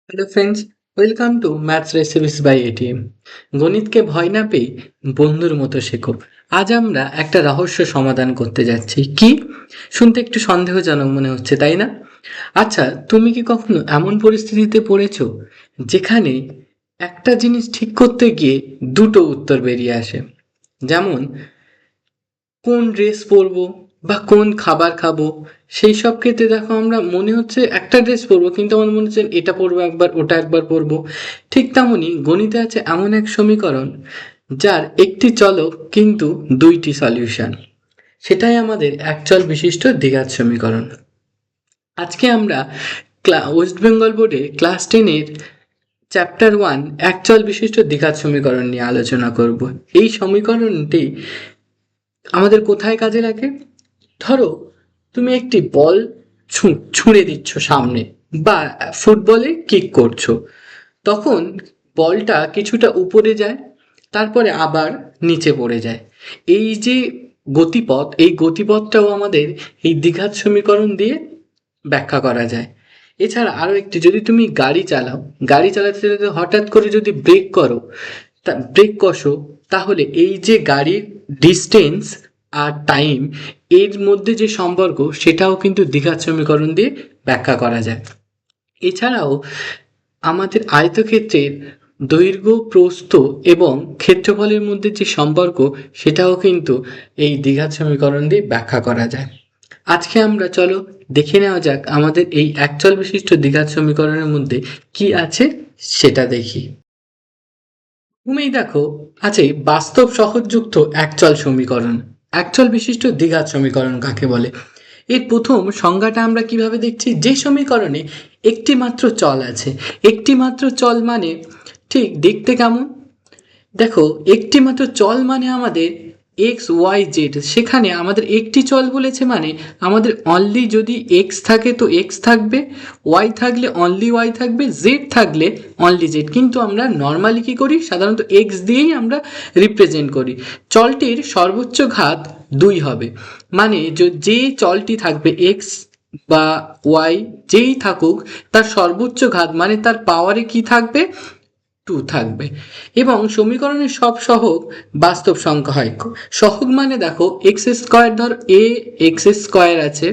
Hello friends, welcome to maths recipes by ATM. গণিতকে ভয় না পেয়ে বন্ধুর মতো শেখো। আজ আমরা একটা রহস্য সমাধান করতে যাচ্ছি। কি? শুনতে একটু সন্দেহজনক মনে হচ্ছে, তাই না? আচ্ছা, তুমি কি কখনো এমন পরিস্থিতিতে পড়েছো যেখানে একটা জিনিস ঠিক করতে গিয়ে দুটো উত্তর বেরিয়ে আসে? যেমন কোন ড্রেস পরবো বা কোন খাবার খাবো। সেই সব ক্ষেত্রে দেখো, আমরা মনে হচ্ছে একটা ড্রেস পরবো, কিন্তু আমার মনে হচ্ছে এটা পরবো একবার, ওটা একবার পরবো। ঠিক তেমনই গণিতে আছে এমন এক সমীকরণ যার একটি চলক কিন্তু দুইটি সলিউশন। সেটাই আমাদের একচল বিশিষ্ট দ্বিঘাত সমীকরণ। আজকে আমরা ওয়েস্ট বেঙ্গল বোর্ডে ক্লাস 10-এর চ্যাপ্টার 1 একচল বিশিষ্ট দ্বিঘাত সমীকরণ নিয়ে আলোচনা করব। এই সমীকরণটি আমাদের কোথায় কাজে লাগে? ধরো, তুমি একটি বল ছুঁড়ে দিচ্ছ সামনে, বা ফুটবলে কিক করছো। তখন বলটা কিছুটা উপরে যায়, তারপরে আবার নিচে পড়ে যায়। এই যে গতিপথ, এই গতিপথটাও আমাদের এই দ্বিঘাত সমীকরণ দিয়ে ব্যাখ্যা করা যায়। এছাড়া আরও একটি, যদি তুমি গাড়ি চালাও, গাড়ি চালাতে চালাতে হঠাৎ করে যদি ব্রেক করো, ব্রেক কষো, তাহলে এই যে গাড়ির ডিস্টেন্স আর টাইম, এর মধ্যে যে সম্পর্ক, সেটাও কিন্তু দ্বিঘাত সমীকরণ দিয়ে ব্যাখ্যা করা যায়। এছাড়াও আমাদের আয়তক্ষেত্রের দৈর্ঘ্য, প্রস্থ এবং ক্ষেত্রফলের মধ্যে যে সম্পর্ক, সেটাও কিন্তু এই দ্বিঘাত সমীকরণ দিয়ে ব্যাখ্যা করা যায়। আজকে আমরা চলো দেখে নেওয়া যাক আমাদের এই একচল বিশিষ্ট দ্বিঘাত সমীকরণের মধ্যে কি আছে সেটা দেখি। প্রথমেই দেখো আছে বাস্তব সহজযুক্ত একচল সমীকরণ। একচল বিশিষ্ট দ্বিঘাত সমীকরণ কাকে বলে? এর প্রথম সংজ্ঞাটা আমরা কিভাবে দেখছি? যে সমীকরণে একটি মাত্র চল আছে। একটি মাত্র চল মানে ঠিক দেখতে কেমন? দেখো, একটি মাত্র চল মানে আমাদের এক্স ওয়াই জেড। সেখানে আমাদের একটি চল বলেছে মানে আমাদের অনলি যদি এক্স থাকে তো এক্স থাকবে, ওয়াই থাকলে অনলি ওয়াই থাকবে, জেড থাকলে অনলি জেড। কিন্তু আমরা নর্মালি কী করি? সাধারণত এক্স দিয়েই আমরা রিপ্রেজেন্ট করি। চলটির সর্বোচ্চ ঘাত 2 হবে, মানে যে চলটি থাকবে এক্স বা ওয়াই যেই থাকুক, তার সর্বোচ্চ ঘাত মানে তার পাওয়ারে কি থাকবে? 2 থাকবে। এবং সমীকরণের সব সহগ বাস্তব সংখ্যা হয়। সহগ মানে দেখো, এক্স স্কোয়ার, ধর এ এক্স স্কোয়ার আছে,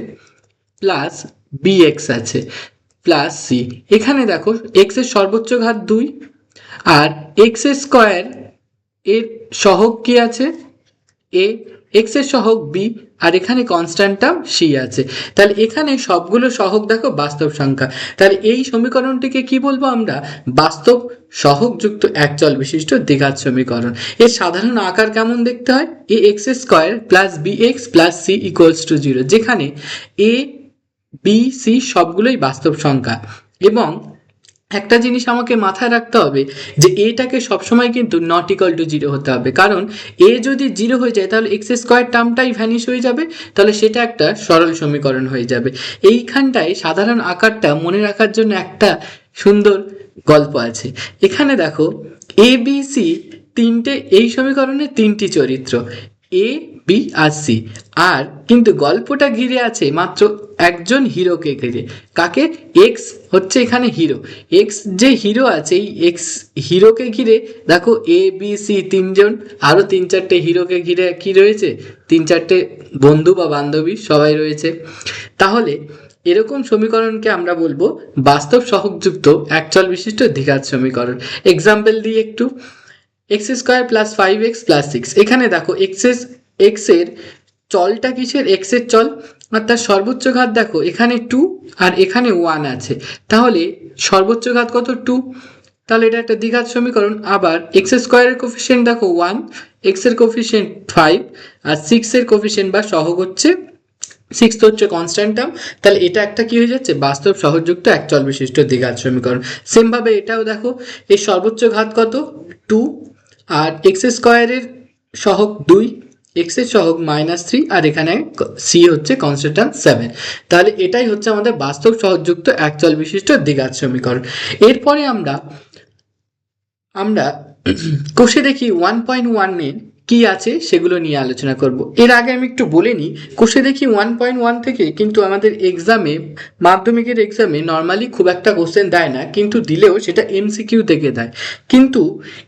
প্লাস বি এক্স আছে, প্লাস সি। এখানে দেখো এক্স এর সর্বোচ্চ ঘাত 2, আর এক্স স্কোয়ার এর সহগ কি আছে? এ, এক্স এর সহগ বি, আর এখানে কনস্ট্যান্টটা সি আছে। তাহলে এখানে সবগুলো সহগ দেখো বাস্তব সংখ্যা। তাহলে এই সমীকরণটিকে কি বলবো আমরা? বাস্তব সহগযুক্ত একচল বিশিষ্ট দ্বিঘাত সমীকরণ। এর সাধারণ আকার কেমন দেখতে হয়? A X square plus B X plus C equals to 0, যেখানে এ বি সি সবগুলোই বাস্তব সংখ্যা। এবং একটা জিনিস আমাকে মাথায় রাখতে হবে যে এটাকে সবসময় কিন্তু নট ইকুয়াল টু 0 হতে হবে, কারণ এ যদি 0 হয়ে যায় তাহলে এক্স স্কোয়ার টার্মটাই ভ্যানিশ হয়ে যাবে, তাহলে সেটা একটা সরল সমীকরণ হয়ে যাবে। এইখানটায় সাধারণ আকারটা মনে রাখার জন্য একটা সুন্দর গল্প আছে। এখানে দেখো, এ বি সি তিনটে, এই সমীকরণে তিনটি চরিত্র, এ বি আর সি। আর কিন্তু গল্পটা ঘিরে আছে মাত্র একজন হিরোকে ঘিরে। কাকে? এক্স হচ্ছে এখানে হিরো। এক্স যে হিরো আছে, এই এক্স হিরোকে ঘিরে দেখো এ বি সি তিনজন, আরও 3-4টে হিরোকে ঘিরে কি রয়েছে? 3-4টে বন্ধু বা বান্ধবী সবাই রয়েছে। তাহলে এরকম সমীকরণকে আমরা বলবো বাস্তব সহগযুক্ত একচল বিশিষ্ট দ্বিঘাত সমীকরণ। এক্সাম্পল দিই একটু। X square plus 5x plus 6। এখানে দেখো এক্স এর চলটা কিসের? এক্স এর চল, আর তার সর্বোচ্চ ঘাত দেখো এখানে 2 আর এখানে 1 আছে। তাহলে সর্বোচ্চ ঘাত কত? 2। তাহলে এটা একটা দ্বিঘাত সমীকরণ। আবার এক্স স্কোয়ারের কোফিশিয়েন্ট দেখো 1, এক্স এর কোফিশিয়েন্ট 5, আর 6 এর কোফিশিয়েন্ট বা সহগ হচ্ছে 6 তো হচ্ছে কনস্ট্যান্ট টার্ম। তাহলে এটা একটা কি হয়ে যাচ্ছে? বাস্তব সহগযুক্ত একচল বিশিষ্ট দ্বিঘাত সমীকরণ। সেমভাবে এটাও দেখো, এই সর্বোচ্চ ঘাত কত? 2, আর এক্স স্কোয়ারের সহগ 2, এক্স এর সহগ -3, আর এখানে সি হচ্ছে কনস্ট্যান্ট 7। তাহলে এটাই হচ্ছে আমাদের বাস্তব সহগযুক্ত একচল বিশিষ্ট দ্বিঘাত সমীকরণ। এরপরে আমরা কষে দেখি 1.1 এর কি আছে সেগুলো নিয়ে আলোচনা করব। এর আগে আমি একটু বলে নিই, কোষে দেখি 1.1 থেকে কিন্তু আমাদের এক্সামে, মাধ্যমিকের এক্সামে নর্মালি খুব একটা কোশ্চেন দেয় না, কিন্তু দিলেও সেটা এমসিকিউ থেকে দেয়। কিন্তু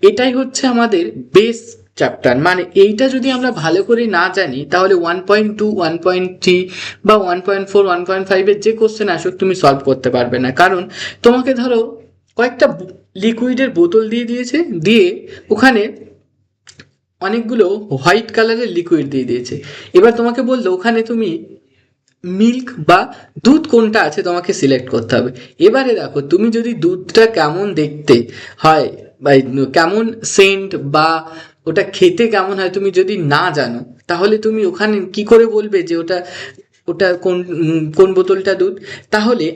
এটাই হচ্ছে আমাদের বেস চ্যাপ্টার, মানে এইটা যদি আমরা ভালো করে না জানি তাহলে 1.2, 1.3 বা 1.4, 1.5-এর যে কোশ্চেন আসুক তুমি সলভ করতে পারবে না। কারণ তোমাকে ধরো কয়েকটা লিকুইডের বোতল দিয়ে দিয়েছে, দিয়ে ওখানে অনেকগুলো হোয়াইট কালারের লিকুইড দিয়ে দিয়েছে, এবার তোমাকে বললো ওখানে তুমি মিল্ক বা দুধ কোনটা আছে তোমাকে সিলেক্ট করতে হবে। এবারে দেখো তুমি যদি দুধটা কেমন দেখতে হয় বা কেমন সেন্ট বা ওটা খেতে কেমন হয় তুমি যদি না জানো, তাহলে তুমি ওখানে কি করে বলবে যে ওটা ওটা কোন কোন বোতলটা দুধ? তাহলে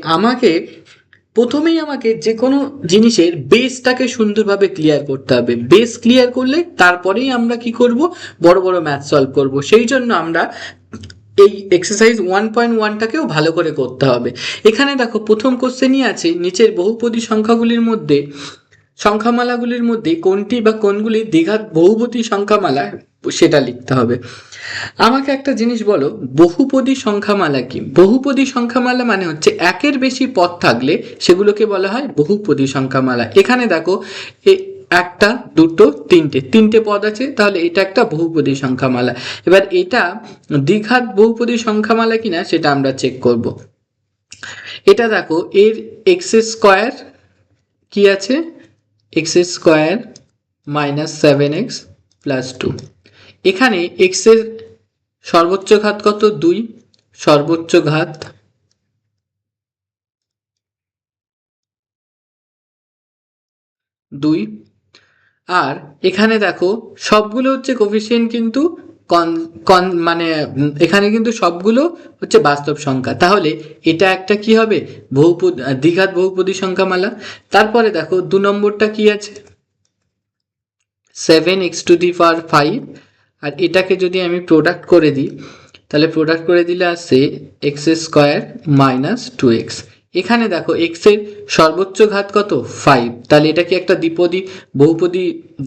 প্রথমেই আমাকে যে কোনো জিনিসের বেসটাকে সুন্দরভাবে ক্লিয়ার করতে হবে। বেস ক্লিয়ার করলে তারপরেই আমরা কি করব, বড় বড় ম্যাথ সলভ করব। সেই জন্য আমরা এই এক্সারসাইজ 1.1টাকেও ভালো করে করতে হবে। এখানে দেখো প্রথম কোশ্চেনই আছে, নিচের বহুপদী সংখ্যাগুলির মধ্যে, সংখ্যামালাগুলির মধ্যে কোনটি বা কোনগুলি দ্বিঘাত বহুপদী সংখ্যামালা সেটা লিখতে হবে। আমাকে একটা জিনিস বলো, বহুপদী সংখ্যামালা কি? বহুপদী সংখ্যামালা মানে হচ্ছে একের বেশি পদ থাকলে সেগুলোকে বলা হয় বহুপদী সংখ্যামালা। এখানে দেখো একটা, দুটো, তিনটে পদ আছে, তাহলে এটা একটা বহুপদী সংখ্যামালা। এবার এটা দ্বিঘাত বহুপদী সংখ্যামালা কিনা সেটা আমরা চেক করব। এটা দেখো, এর এক্স স্কোয়ার কি আছে, এক্স স্কোয়ার -7x + 2। এখানে এক্স এর সর্বোচ্চ ঘাত কত? 2, সর্বোচ্চ ঘাত 2। আর এখানে দেখো সবগুলো হচ্ছে কোফিসিয়েন্ট, কিন্তু মানে এখানে কিন্তু সবগুলো হচ্ছে বাস্তব সংখ্যা, তাহলে এটা একটা কি হবে, দ্বিঘাত বহুপদী সংখ্যামালা। তারপরে দেখো 2 নম্বরটা কি আছে, 7x⁵, আর এটাকে যদি আমি প্রোডাক্ট করে দিই, তাহলে প্রোডাক্ট করে দিলে আসছে x² - 2x। এখানে দেখো এক্স এর সর্বোচ্চ ঘাত কত? 5, তাহলে এটা কি একটা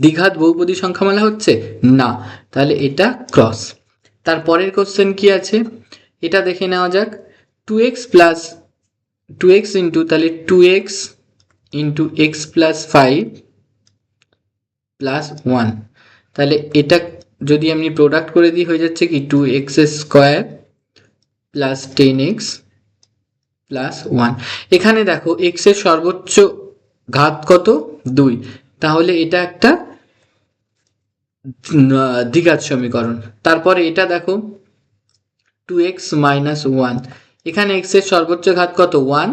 দ্বিঘাত বহুপদী সংখ্যামালা হচ্ছে না, তাহলে এটা ক্রস। তারপরের কোশ্চেন কি আছে এটা দেখে নেওয়া যাক। 2x ইন্টু, তাহলে 2x ইন্টু x + 5 + 1, তাহলে এটা যদি আমি প্রোডাক্ট করে দিই হয়ে যাচ্ছে কি 2x² + 10x + 1। এখানে দেখো x এর সর্বোচ্চ ঘাত কত? 2, তাহলে এটা একটা দ্বিঘাত সমীকরণ। তারপরে এটা দেখো 2x - 1, এখানে x এর সর্বোচ্চ ঘাত কত? 1,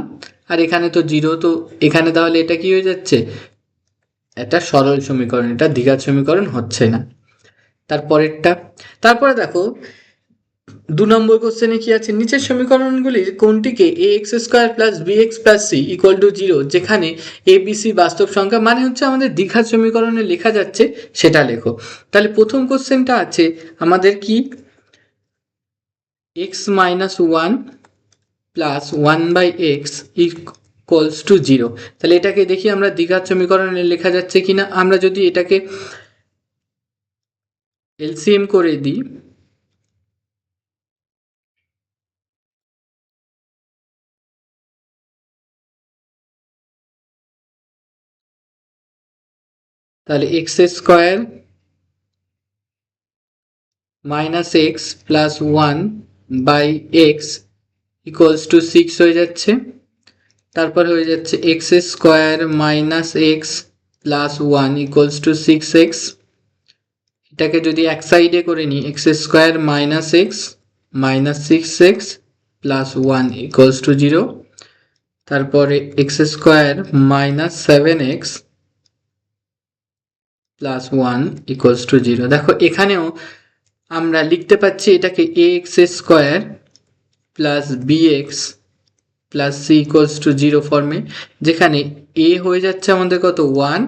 আর এখানে তো 0, তো এখানে তাহলে এটা কি হয়ে যাচ্ছে, এটা সরল সমীকরণ, এটা দ্বিঘাত সমীকরণ হচ্ছে না। তারপরে দেখো 2 নম্বর কোশ্চেনে কি আছে, নিচের সমীকরণগুলির কোনটিকে ax² + bx + c = 0, যেখানে a b c বাস্তব সংখ্যা, মানে হচ্ছে আমাদের দ্বিঘাত সমীকরণে লেখা যাচ্ছে সেটা লেখো। তাহলে প্রথম কোশ্চেনটা আছে আমাদের কি, x - 1 + 1/x = 0। তাহলে এটাকে দেখি আমরা দ্বিঘাত সমীকরণে লেখা যাচ্ছে কিনা। আমরা যদি এটাকে এলসিএম করে দিই, তাহলে x² - x + 1/x = 6 হয়ে যাচ্ছে। তারপর হয়ে যাচ্ছে x² - x + 1 = 6x। এটাকে যদি এক সাইডে করে নিই, x² - x -6x + 1 = 0। তারপরে x² - 7x + 1 = 0। দেখো এখানেও আমরা লিখতে পাচ্ছি এটাকে ax² + bx + c = 0 ফর্মে, যেখানে a হয়ে যাচ্ছে আমাদের কত? 1,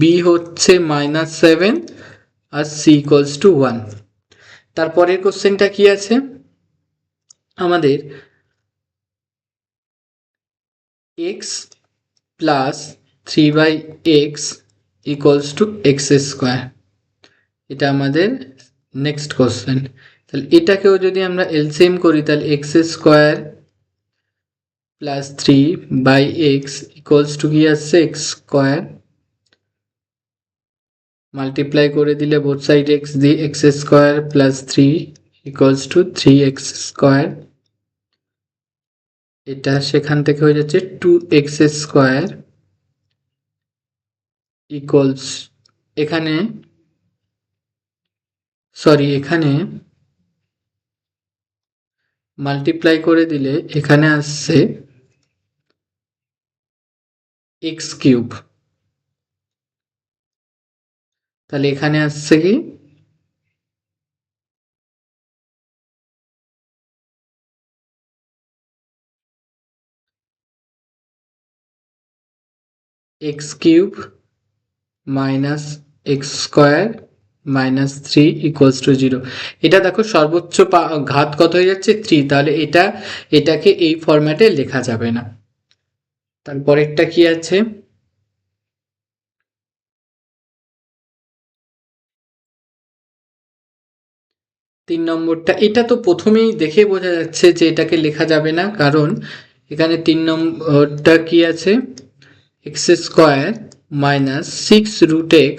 b হচ্ছে -7 আর c = 1। তারপরের কোশ্চেনটা কি আছে আমাদের, x + 3/x = x²। এটা আমাদের নেক্সট কোশ্চেন। তাহলে এটাকেও যদি আমরা এলসিএম করি তাহলে X square plus 3/x equals to কি আসছে এক্স স্কোয়ার, মাল্টিপ্লাই করে দিলে বোথ সাইড এক্স দিয়ে x square plus 3 equals to 3x square. এটা সেখান থেকে হয়ে যাচ্ছে 2x স্কোয়ার ইকুয়ালস, এখানে এখানে মাল্টিপ্লাই করে দিলে এখানে আসছে এক্স কিউব, তাহলে এখানে আসছে কি x cube minus x square minus 3 equals to 0। এটা দেখো সর্বোচ্চ ঘাত কত হয়ে যাচ্ছে 3, তাহলে এটাকে এই ফরম্যাটে লেখা যাবে না। তারপরেরটা কি আছে, 3 নম্বরটা। এটা তো প্রথমেই দেখে বোঝা যাচ্ছে যে এটাকে লেখা যাবে না, কারণ এখানে 3 নম্বরটা কি আছে x square minus 6√x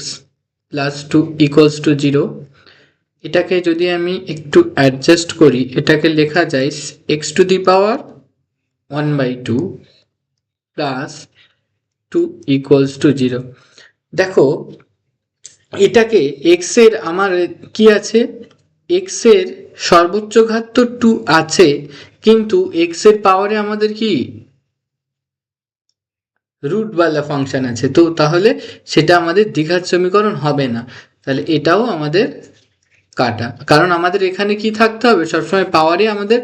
plus 2 equals to 0। এটাকে যদি আমি একটু অ্যাডজাস্ট করি এটাকে লেখা যায় x to the power 1/2 plus 2 equals to 0। দেখো এটাকে এক্স এর আমার কি আছে, এক্স এর সর্বোচ্চ ঘাত তো 2 আছে, কিন্তু এক্স এর পাওয়ারে আমাদের কি রুটওয়ালা ফাংশন আছে, তো তাহলে সেটা আমাদের দ্বিঘাত সমীকরণ হবে না। তাহলে এটাও আমাদের কাটা, কারণ আমাদের এখানে কি থাকতে হবে সবসময় পাওয়ারে আমাদের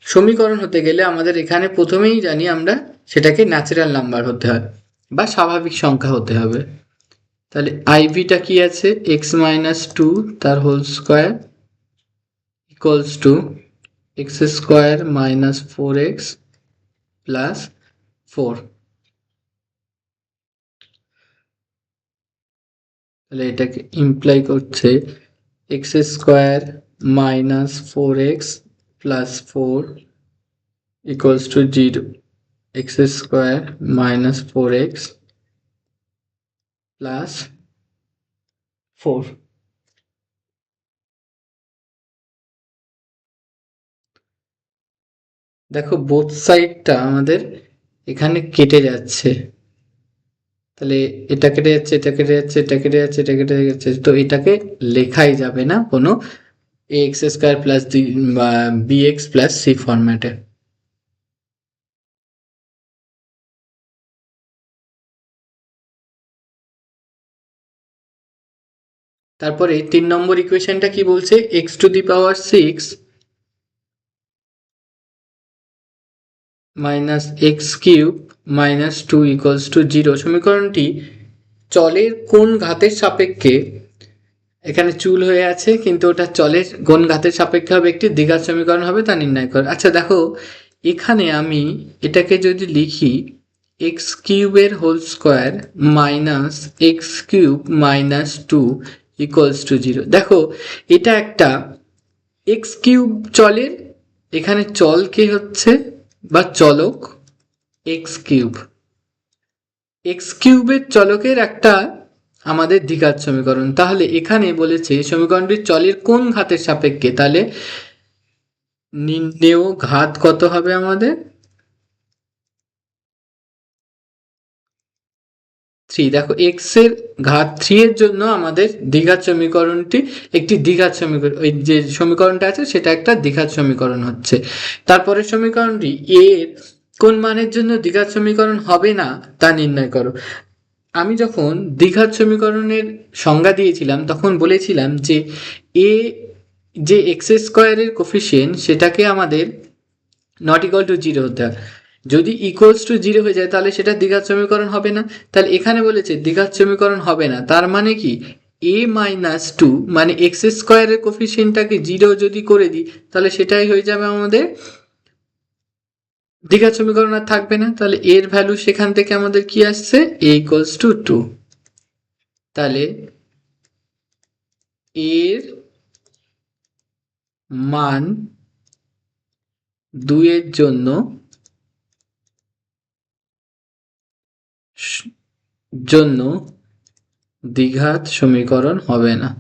সমীকরণ হতে গেলে আমাদের এখানে প্রথমেই জানি আমরা সেটাকে ন্যাচারাল নাম্বার হতে হয় বা স্বাভাবিক সংখ্যা হতে হবে। তাহলে আইভিটা কি আছে x-2 তার whole square equals to x square minus 4x plus 4। তাহলে এটাকে ইমপ্লাই করছে x square minus 4x plus 4 equals to 0, x square minus 4x plus 4। দেখো বোথ সাইডটা আমাদের এখানে কেটে যাচ্ছে, তাহলে এটা কেটে যাচ্ছে, এটা কেটে যাচ্ছে, এটা কেটে যাচ্ছে, এটা কেটে যাচ্ছে, তো এটাকে লেখাই যাবে না কোনো x square plus b x plus c ফরম্যাটে। তারপরে 3 নম্বর ইকুয়েশনটা কি বলছে x to the power 6 minus x cube minus 2 equals to 0। সমীকরণটি চলের কোন ঘাতের সাপেক্ষে, এখানে চুল হয়ে আছে কিন্তু ওটা চলের কোন ঘাতের সাপেক্ষে হবে একটি দ্বিঘাত সমীকরণ হবে তা নির্ণয় কর। আচ্ছা দেখো এখানে আমি এটাকে যদি লিখি এক্স কিউবের whole square minus x cube minus 2 equals to 0। দেখো এটা একটা এক্স কিউব চলের, এখানে চল কে হচ্ছে বা চলক এক্স কিউব, এক্স কিউবের চলকের একটা আমাদের দ্বিঘাত সমীকরণ। তাহলে এখানে বলেছে সমীকরণটির চলের কোন ঘাতের সাপেক্ষে, তাহলে নির্ণেয় ঘাত কত হবে আমাদের 3। দেখো এক্স এর ঘাত 3 এর জন্য আমাদের দ্বিঘাত সমীকরণটি একটি দ্বিঘাত সমীকরণ, ওই যে সমীকরণটা আছে সেটা একটা দ্বিঘাত সমীকরণ হচ্ছে। তারপরে সমীকরণটি এর কোন মানের জন্য দ্বিঘাত সমীকরণ হবে না তা নির্ণয় করো। আমি যখন দ্বিঘাত সমীকরণের সংজ্ঞা দিয়েছিলাম তখন বলেছিলাম যে এ যে এক্স স্কোয়ারের কোফিসিয়েন্ট সেটাকে আমাদের নট ইকুয়াল টু 0 হতে হয়, যদি ইকুয়ালস টু 0 হয়ে যায় তাহলে সেটা দ্বিঘাত সমীকরণ হবে না। তাহলে এখানে বলেছে দ্বিঘাত সমীকরণ হবে না, তার মানে কি a-2 মানে এক্স স্কোয়ারের কোফিসিয়েন্টটাকে 0 যদি করে দিই তাহলে সেটাই হয়ে যাবে আমাদের দ্বিঘাত সমীকরণ, আর থাকবে না। তাহলে এর ভ্যালু সেখান থেকে আমাদের কি আসছে a = 2। তাহলে এর মান 2 এর জন্য দ্বিঘাত সমীকরণ হবে না।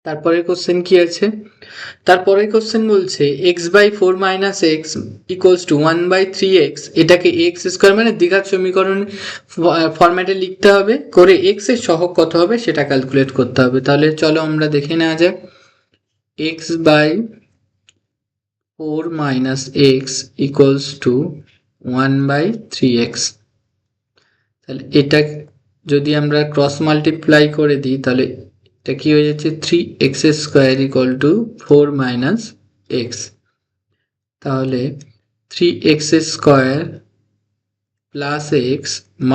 তারপরের কোশ্চেন কি আছে? তারপরের কোশ্চেন বলছে x/4 - x = 1/3x, এটাকে x স্কোয়ার মানে দ্বিঘাত সমীকরণ ফরম্যাটে লিখতে হবে, করে x এর সহগ কত হবে সেটা ক্যালকুলেট করতে হবে। তাহলে চলো আমরা দেখে নেওয়া যাক। x/4 - x = 1/3x। তাহলে এটা যদি আমরা ক্রস মাল্টিপ্লাই করে দিই তাহলে এটা কি হয়ে যাচ্ছে 3x² = 4 - x। তাহলে 3x² + x -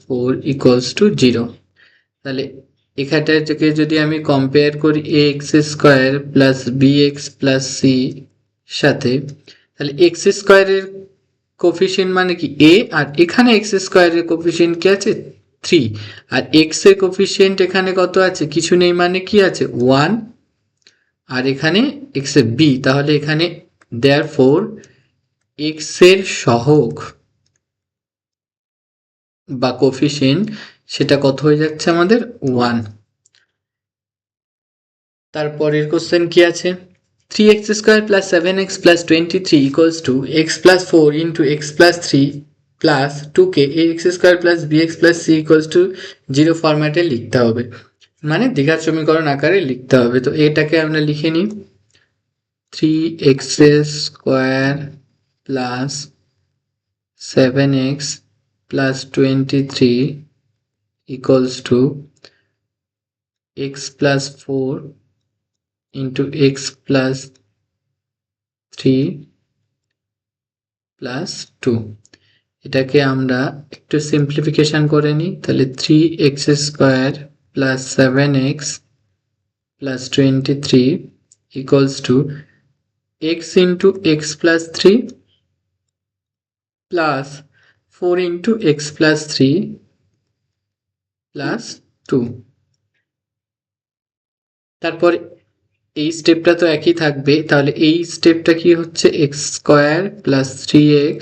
4 = 0। তাহলে এখানটা থেকে যদি আমি কম্পেয়ার করি ax² + bx + c সাথে, তাহলে x² এর কোফিশিয়েন্ট মানে কি a, আর এখানে x² এর কোফিশিয়েন্ট কি আছে 3, আর x এর কোফিশিয়েন্ট এখানে কত আছে কিছু নেই মানে কি আছে 1, আর এখানে x এর b। তাহলে এখানে therefore x এর সহগ বা কোফিশিয়েন্ট সেটা কত হয়ে যাচ্ছে আমাদের 1। তারপরের কোশ্চেন কি আছে? 3x² + 7x + 23 = x + 4 × x + 3 + 2কে ax² + bx + c = 0 ফরম্যাটে লিখতে হবে, মানে দ্বিঘাত সমীকরণ আকারে লিখতে হবে। তো এটাকে আমরা লিখে নিই 3x² + 7x + 23 = x + 4 × x + 3 + 2। এটাকে আমরা একটু সিম্পলিফিকেশন করে নিই। তাহলে 3x² + 7x + 23 = x × x + 3 + 4 × x + 3 + 2। তারপর এই স্টেপটা তো একই থাকবে, তাহলে এই স্টেপটা কি হচ্ছে x² + 3x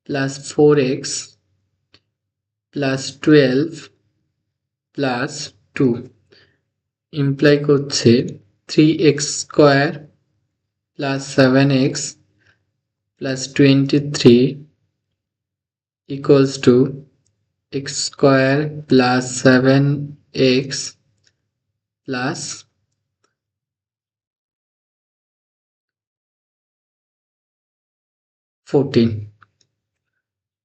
+ 4x + 12 + 2 ইমপ্লাই করছে 3x² + 7x + 23 = x² + 7x + 14।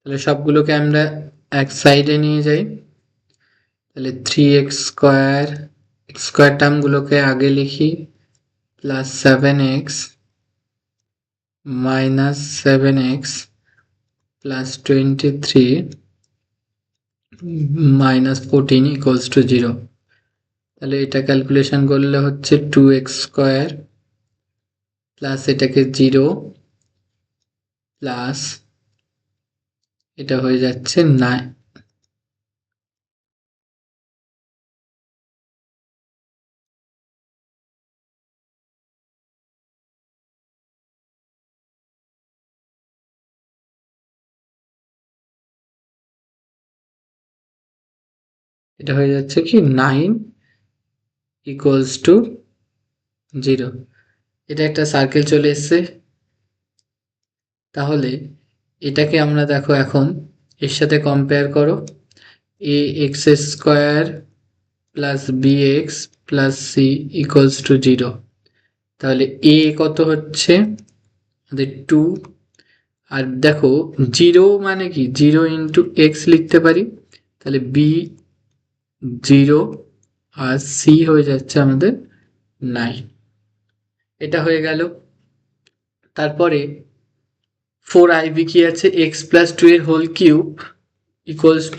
তাহলে সবগুলোকে আমরা এক সাইডে নিয়ে যাই। তাহলে 3x² x² টার্মগুলোকে আগে লিখি + 7x - 7x + 23 - 14 = 0। তাহলে এটা ক্যালকুলেশন করলে হচ্ছে 2x² প্লাস এটাকে 0 প্লাস এটা হয়ে যাচ্ছে 9। এটা হয়ে যাচ্ছে কি 9 = 0। এটা একটা সার্কেল চলে এসছে। তাহলে এটাকে আমরা দেখো এখন এর সাথে কম্পেয়ার করো ax² + bx + c = 0। তাহলে a কত হচ্ছে আমাদের 2, আর দেখো 0 মানে কি 0 × x লিখতে পারি, তাহলে b 0 আর c হয়ে যাচ্ছে আমাদের 9। এটা হয়ে গেল। তারপরে 4iv কি আছে x + 2 এর whole cube =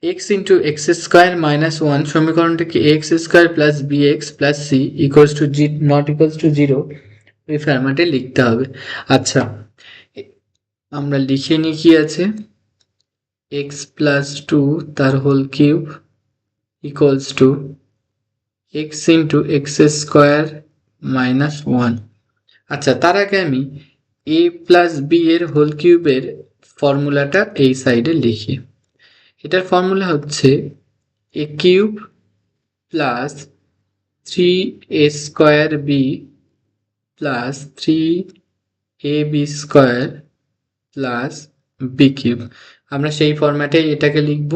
X into X square minus one সমীকরণটাকে X square plus B X plus C equals to not equals to zero এই ফরম্যাটে লিখতে হবে। আচ্ছা, আমরা লিখে নিই কি আছে, এক্স প্লাস টু তার whole cube equals to X into X square minus one. আচ্ছা, তার আগে আমি এ প্লাস বি এর হোল কিউবের ফর্মুলাটা এই সাইডে লিখি। এটার ফর্মুলা হচ্ছে A cube plus three A square B plus three A B square plus B cube. আমরা সেই ফরম্যাটে এটাকে লিখব।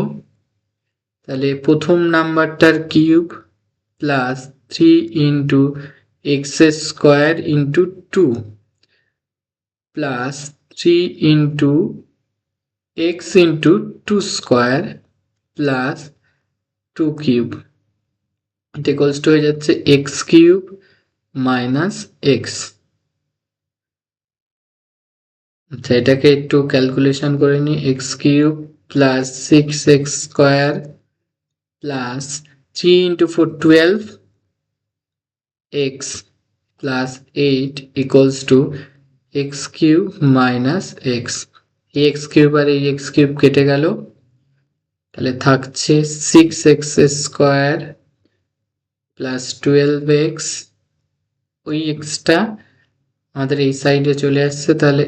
তাহলে প্রথম নাম্বারটার cube plus three into X square into two plus three into x into two square plus two cube, এটা equals to হয়ে যাচ্ছে এক্স কিউব মাইনাস এক্স। আচ্ছা, এটাকে একটু ক্যালকুলেশন করে নিই। X cube plus six x square plus three into four twelve x plus eight equals to x cube minus x. এই x cube আর এই এক্স কিউব কেটে গেল, তাহলে থাকছে six x square plus twelve x, ওই extra আমাদের এই সাইডে চলে আসছে, তাহলে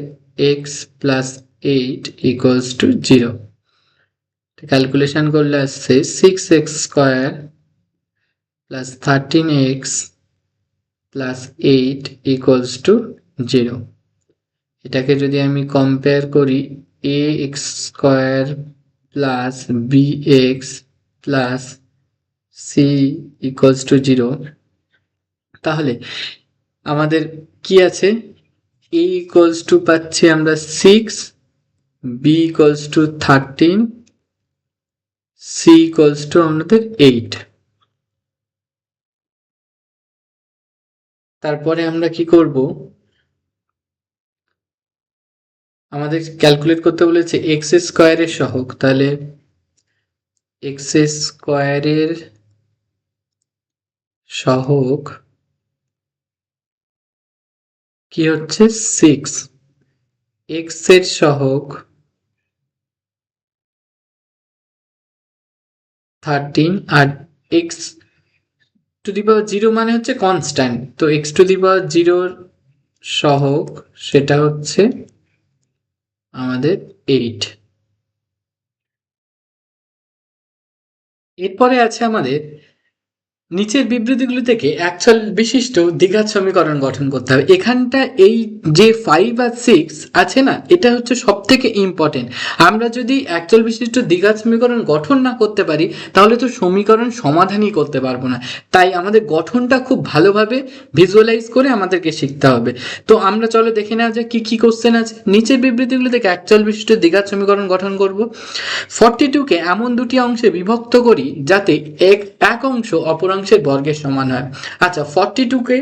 x plus eight equals to zero. Calculation করলে আসছে six x square plus thirteen x plus eight equals to zero. এটাকে যদি আমি কম্পেয়ার করি, A X square plus B X plus C equals to zero, তাহলে আমাদের কি আছে, এ ইকুয়ালস টু পাচ্ছি আমরা six, B equals to thirteen, C equals to আমাদের এইট। তারপরে আমরা কি করব, আমাদের ক্যালকুলেট করতে বলেছে এক্স স্কোয়ারের সহগ, তাহলে এক্স স্কোয়ারের সহগ কি হচ্ছে সিক্স, এক্স এর সহগ থার্টিন, আর x to the power zero মানে হচ্ছে কনস্ট্যান্ট, তো এক্স টু দি পাওয়ার জিরোর সহগ সেটা হচ্ছে আমাদের এইট। এরপরে আছে আমাদের নিচের বিবৃতিগুলি থেকে অ্যাকচুয়াল বিশিষ্ট দ্বিঘাত সমীকরণ গঠন করতে হবে। এখানটা এই যে ফাইভ আর সিক্স আছে না, এটা হচ্ছে সব থেকে ইম্পর্টেন্ট। আমরা যদি অ্যাকচুয়াল বিশিষ্ট দ্বিঘাত সমীকরণ গঠন না করতে পারি, তাহলে তো সমীকরণ সমাধানই করতে পারবো না। তাই আমাদের গঠনটা খুব ভালোভাবে ভিজুয়ালাইজ করে আমাদেরকে শিখতে হবে। তো আমরা চলো দেখে নেওয়া যায় কি কি কোশ্চেন আছে। নিচের বিবৃতিগুলি থেকে অ্যাকচুয়াল বিশিষ্ট দ্বিঘাত সমীকরণ গঠন করব। 42কে এমন দুটি অংশে বিভক্ত করি যাতে এক অংশ অপর অংশের বর্গের সমান হয়। আচ্ছা, 42কে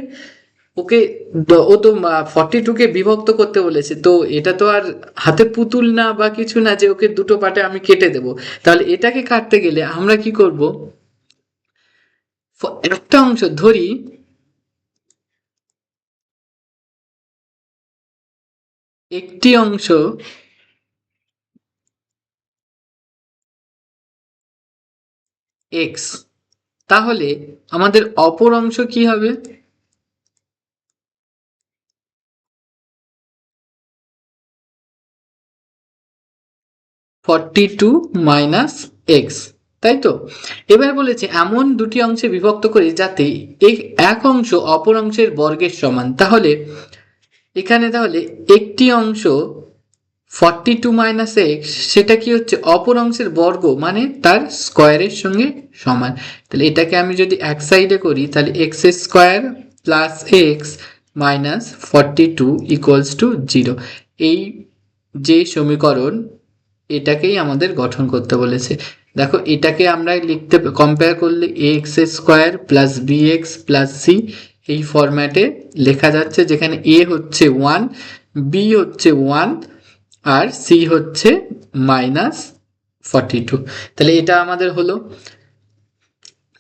ও তো 42কে বিভক্ত করতে বলেছে, তো এটা তো আর হাতে পুতুল না বা কিছু না যে ওকে দুটো পার্টে আমি কেটে দেব। তাহলে এটাকে কাটতে গেলে আমরা কি করব, একটা অংশ ধরি একটি অংশ এক্স, তাহলে আমাদের অপর অংশ কি হবে, 42 মাইনাস এক্স, তাই তো। এবার বলেছে এমন দুটি অংশে বিভক্ত করি যাতে এক অংশ অপর অংশের বর্গের সমান। তাহলে এখানে তাহলে একটি অংশ 42 মাইনাস এক্স, সেটা কি হচ্ছে অপর অংশের বর্গ মানে তার স্কোয়ারের সঙ্গে সমান। তাহলে এটাকে আমি যদি এক সাইডে করি, তাহলে X square plus x minus 42 equals to zero. এই যে সমীকরণ, এটাকেই আমাদের গঠন করতে বলেছে। দেখো, এটাকে আমরা লিখতে কম্পেয়ার করলে A X square plus B X plus C এই ফরম্যাটে লেখা যাচ্ছে, যেখানে এ হচ্ছে ওয়ান, বি হচ্ছে ওয়ান, আর সি হচ্ছে মাইনাস 42। তাহলে এটা আমাদের হলো।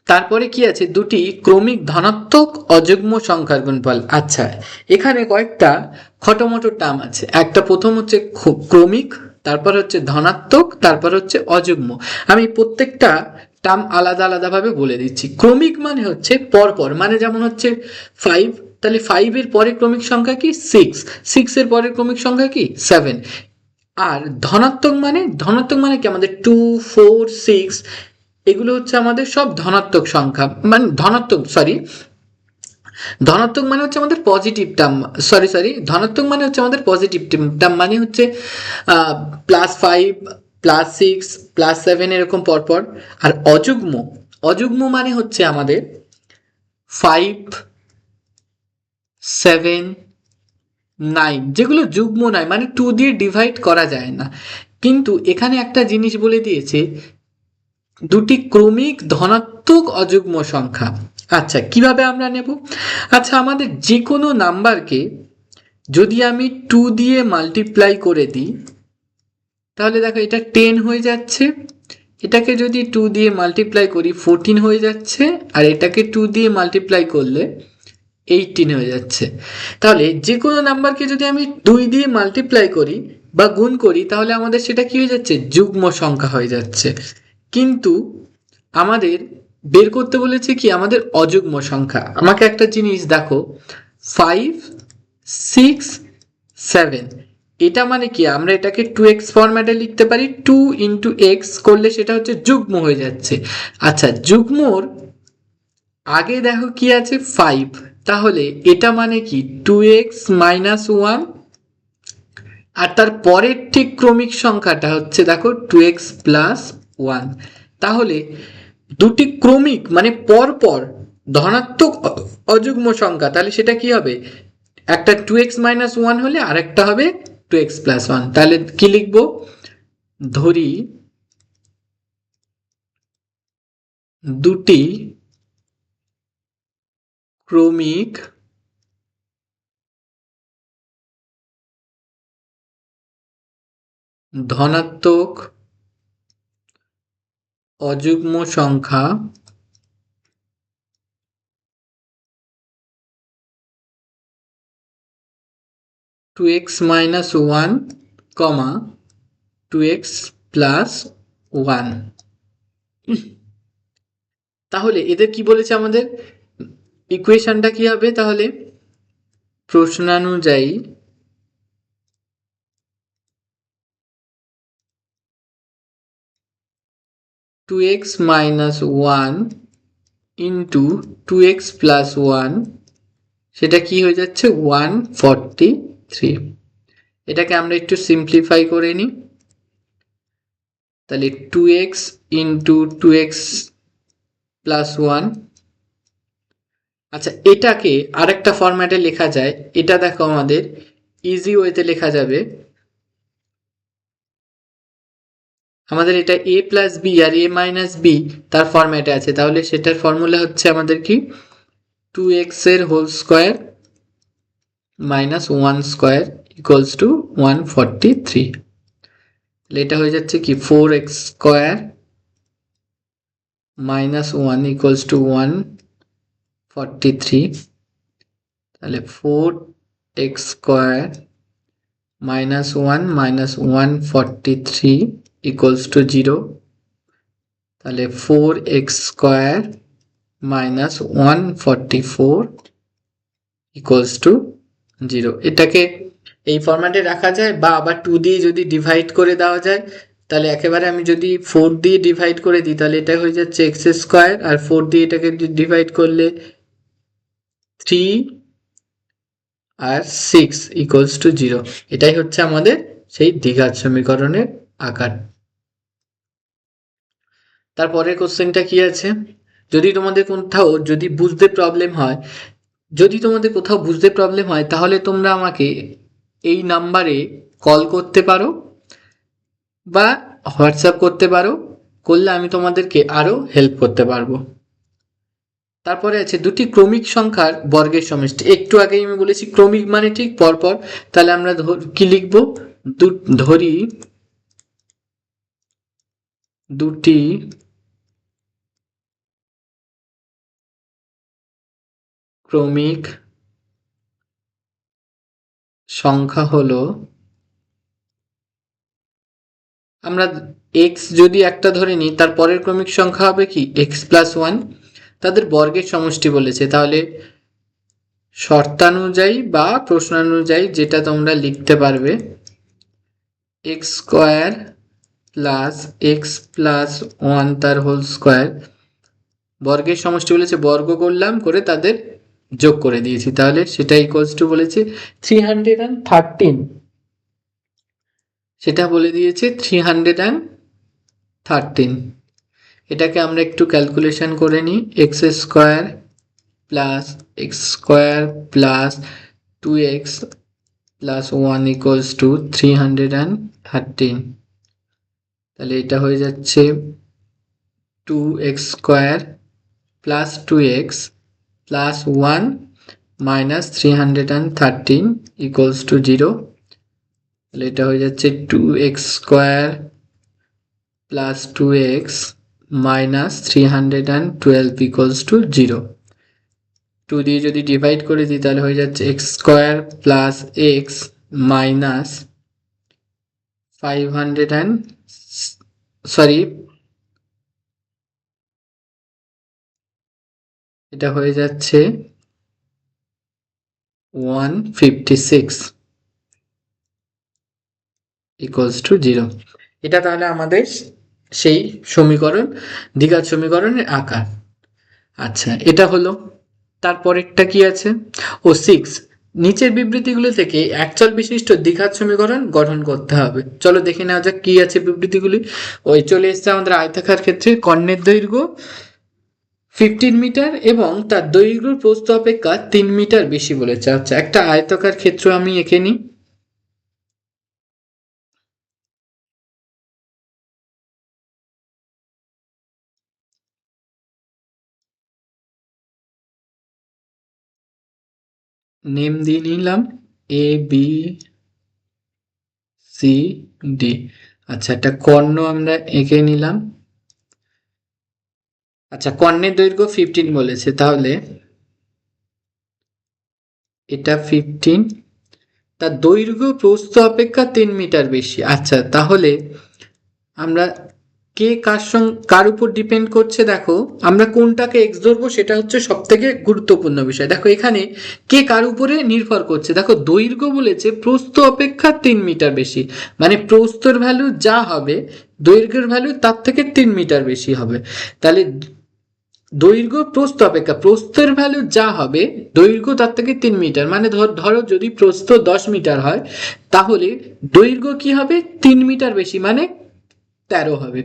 তারপরে কি আছে, দুটি ক্রমিক ধনাত্মক অযুগ্ম সংখ্যার গুণফল। আচ্ছা, এখানে কয়েকটা খটোমটো টার্ম আছে। একটা প্রথম হচ্ছে ক্রমিক, তারপর হচ্ছে ধনাত্মক, তারপর হচ্ছে অযুগ্ম। আমি প্রত্যেকটা টার্ম আলাদা আলাদাভাবে বলে দিচ্ছি। ক্রমিক মানে হচ্ছে পরপর, মানে যেমন হচ্ছে 5, তাহলে 5 এর পরে ক্রমিক সংখ্যা কি 6, 6 এর পরে ক্রমিক সংখ্যা কি 7। আর ধনাত্মক মানে কি, আমাদের 2, 4, 6 এগুলো হচ্ছে আমাদের সব ধনাত্মক সংখ্যা, মানে ধনাত্মক মানে হচ্ছে আমাদের পজিটিভ টার্ম। ধনাত্মক মানে হচ্ছে আমাদের পজিটিভ টার্ম, মানে হচ্ছে +5, +6, +7 এরকম পরপর। আর অযুগ্ম মানে হচ্ছে আমাদের 5, 7, 9, যেগুলো যুগ্ম নয়, মানে 2 দিয়ে ডিভাইড করা যায় না। কিন্তু এখানে একটা জিনিস বলে দিয়েছে, দুটি ক্রমিক ধনাত্মক অযুগ্ম সংখ্যা। আচ্ছা, কিভাবে আমরা নেব? আচ্ছা, আমাদের যে কোনো নাম্বারকে যদি আমি 2 দিয়ে মাল্টিপ্লাই করে দিই, তাহলে দেখো এটা 10 হয়ে যাচ্ছে। এটাকে যদি 2 দিয়ে মাল্টিপ্লাই করি 14 হয়ে যাচ্ছে। আর এটাকে 2 দিয়ে মাল্টিপ্লাই করলে 18 হয়ে যাচ্ছে। তাহলে যে কোনো নাম্বারকে যদি আমি 2 দিয়ে মাল্টিপ্লাই করি বা গুণ করি, তাহলে আমাদের সেটা কি হয়ে যাচ্ছে, যুগ্ম সংখ্যা হয়ে যাচ্ছে। কিন্তু আমাদের বের করতে বলেছে কি, আমাদের অযুগ্ম সংখ্যা। আমাকে একটা জিনিস দেখো, 5, 6, 7, এটা মানে কি, আমরা এটাকে 2x ফরম্যাটে লিখতে পারি। 2 ইন্টু এক্স করলে সেটা হচ্ছে যুগ্ম হয়ে যাচ্ছে। আচ্ছা, যুগ্মর আগে দেখো কি আছে, 5, তাহলে এটা মানে কি 2x - 1। আর তার পরের ঠিক ক্রমিক সংখ্যাটা হচ্ছে দেখো 2x + 1। তাহলে দুটি ক্রমিক মানে পরপর ধনাত্মক অযুগ্ম সংখ্যা, তাহলে সেটা কি হবে, একটা 2x - 1 হলে আরেকটা হবে 2x + 1। তাহলে কি লিখবো, ধরি দুটি ক্রমিক ধনাত্মক অযুগ্ম সংখ্যা 2x - 1, 2x + 1। তাহলে এদের কি বলেছে, আমাদের ইকুয়েশনটা কি হবে, তাহলে প্রশ্নানুযায়ী 2x - 1 ইন্টু 2x + 1, সেটা কি হয়ে যাচ্ছে 143। এটাকে আমরা একটু সিম্পলিফাই করে নিই। তাহলে 2x ইন্টু 2x + 1। আচ্ছা, এটাকে আরেকটা ফরম্যাটে লেখা যায়। এটা দেখো আমাদের ইজি ওয়েতে লেখা যাবে। আমাদের এটা a + b R a - b তার ফরম্যাটে আছে, তাহলে সেটার ফর্মুলা হচ্ছে আমাদের কি 2x এর whole square - 1 square equals to 143। তাহলে এটা হয়ে যাচ্ছে কি 4x স্কোয়ার - 1 ইকুয়ালস টু 143। তাহলে 4x স্কোয়ার -1 -143 ইকুয়ালস টু 0। তাহলে 4x স্কোয়ার -144 ইকুয়ালস টু 0। এটাকে এই ফরম্যাটে রাখা যায়, বা আবার 2 দিয়ে যদি ডিভাইড করে দেওয়া যায়, তাহলে একেবারে আমি যদি 4 দিয়ে ডিভাইড করে দিই, তাহলে এটা হয়ে যাচ্ছে x স্কোয়ার, আর 4 দিয়ে এটাকে ডিভাইড করলে 3 আর 6 ইকুয়ালস টু 0। এটাই হচ্ছে আমাদের সেই দ্বিঘাত সমীকরণের আকার। তারপরের কোশ্চেনটা কি আছে, যদি তোমাদের কোথাও বুঝতে প্রবলেম হয়, তাহলে তোমরা আমাকে এই নাম্বারে কল করতে পারো বা হোয়াটসঅ্যাপ করতে পারো, করলে আমি তোমাদেরকে আরও হেল্প করতে পারবো। তারপরে আছে দুটি ক্রমিক সংখ্যার বর্গের সমষ্টি। একটু আগেই আমি বলেছি ক্রমিক মানে ঠিক পরপর। তাহলে আমরা কি লিখবো, ধরি দুটি ক্রমিক সংখ্যা হলো, আমরা এক্স যদি একটা ধরে নিই, তার পরের ক্রমিক সংখ্যা হবে কি এক্স প্লাস ওয়ান, তাদের বর্গের সমষ্টি বলেছে। তাহলে শর্তানুযায়ী বা প্রশ্নানুযায়ী যেটা তোমরা লিখতে পারবে, x square plus x plus one তার হোল স্কোয়ার, বর্গের সমষ্টি বলেছে, বর্গ করলাম, করে তাদের যোগ করে দিয়েছি, তাহলে সেটা ইকুয়ালস টু বলেছে 313, সেটা বলে দিয়েছে 313। এটাকে আমরা একটু ক্যালকুলেশন করে নিই, x square plus x square plus 2x plus 1 equals to 313। তাহলে এটা হয়ে যাচ্ছে 2x square plus 2x plus 1 minus 313 equals to 0। তাহলে এটা হয়ে যাচ্ছে 2x square plus 2x minus 312 equals to 0। 2 দিয়ে যদি ডিভাইড করে দিই তাহলে হয়ে যাচ্ছে x square plus x minus 500 sorry, এটা হয়ে যাচ্ছে 156 ইকুয়ালস টু 0। এটা তাহলে আমাদের সেই সমীকরণ, দ্বিঘাত সমীকরণের আকার। আচ্ছা, এটা হলো। তারপরেরটা কি আছে, ও 6, নিচের বিবৃতিগুলো থেকে একচল বিশিষ্ট দ্বিঘাত সমীকরণ গঠন করতে হবে। চলো দেখে নেওয়া যাক কি আছে বিবৃতিগুলি। ওই চলে এসছে আমাদের আয়তাকার ক্ষেত্রে কর্ণের দৈর্ঘ্য 15 মিটার এবং তার দৈর্ঘ্য প্রস্থ অপেক্ষা 3 মিটার বেশি বলেছে। আচ্ছা, একটা আয়তাকার ক্ষেত্র আমি এঁকে নিই। নেম দিয়ে নিলাম এ বি সি ডি। আচ্ছা, একটা কর্ণ আমরা এঁকে নিলাম। আচ্ছা, কর্ণের দৈর্ঘ্য 15 বলেছে, তাহলে এটা 15, তার দৈর্ঘ্য প্রস্থ অপেক্ষা 3 মিটার বেশি। আচ্ছা, তাহলে আমরা কে কার উপর ডিপেন্ড করছে, দেখো আমরা কোনটাকে এক্স ধরবো সেটা হচ্ছে সব থেকে গুরুত্বপূর্ণ বিষয়। দেখো এখানে কে কার উপরে নির্ভর করছে, দেখো দৈর্ঘ্য বলেছে প্রস্থ অপেক্ষা 3 মিটার বেশি, মানে প্রস্থর ভ্যালু যা হবে দৈর্ঘ্যের ভ্যালু তার থেকে 3 মিটার বেশি হবে। তাহলে দৈর্ঘ্য প্রস্থ অপেক্ষা, প্রস্থের ভ্যালু যা হবে দৈর্ঘ্য তার থেকে 3 মিটার, মানে ধরো যদি প্রস্থ 10 মিটার হয় তাহলে দৈর্ঘ্য কি হবে 3 মিটার বেশি, মানে 13 হবে।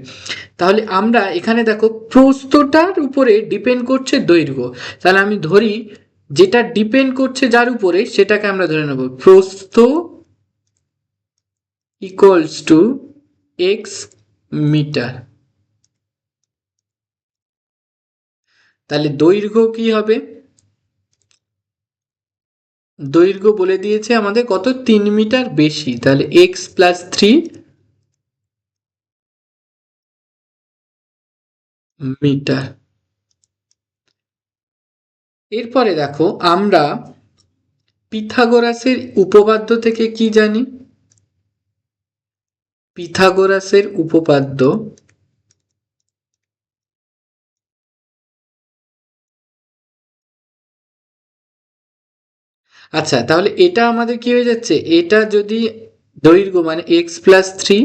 তাহলে আমরা এখানে দেখো প্রস্থটার উপরে ডিপেন্ড করছে দৈর্ঘ্য, তাহলে আমি ধরি যেটা ডিপেন্ড করছে যার উপরে সেটাকে আমরা ধরে নেব প্রস্থ ইকুয়ালস টু এক্স মিটার। তাহলে দৈর্ঘ্য কি হবে, দৈর্ঘ্য বলে দিয়েছে আমাদের কত 3 মিটার বেশি, তাহলে এক্স প্লাস 3 মিটার। এরপরে দেখো আমরা পিথাগোরাসের উপপাদ্য থেকে কি জানি, পিথাগোরাসের উপপাদ্য, আচ্ছা তাহলে এটা আমাদের কি হয়ে যাচ্ছে, এটা যদি দৈর্ঘ্য মানে এক্স প্লাস 3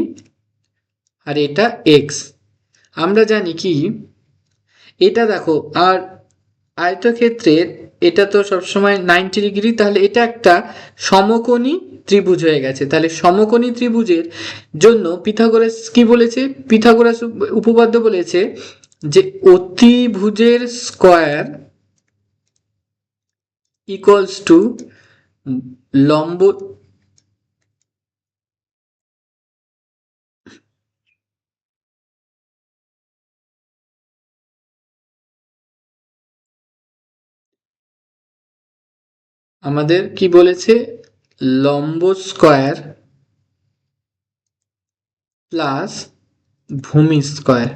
আর এটা এক্স, আমরা জানি কি এটা দেখো, আর আয়তক্ষেত্রের এটা তো সবসময় 90 ডিগ্রি, তাহলে এটা একটা সমকোণী ত্রিভুজ হয়ে গেছে। তাহলে সমকোণী ত্রিভুজের জন্য পিথাগোরাস কি বলেছে, পিথাগোরাস উপপাদ্য বলেছে যে অতিভুজের স্কয়ার ইকুয়ালস টু লম্ব, আমাদের কি বলেছে লম্ব স্কয়ার প্লাস ভূমি স্কোয়ার।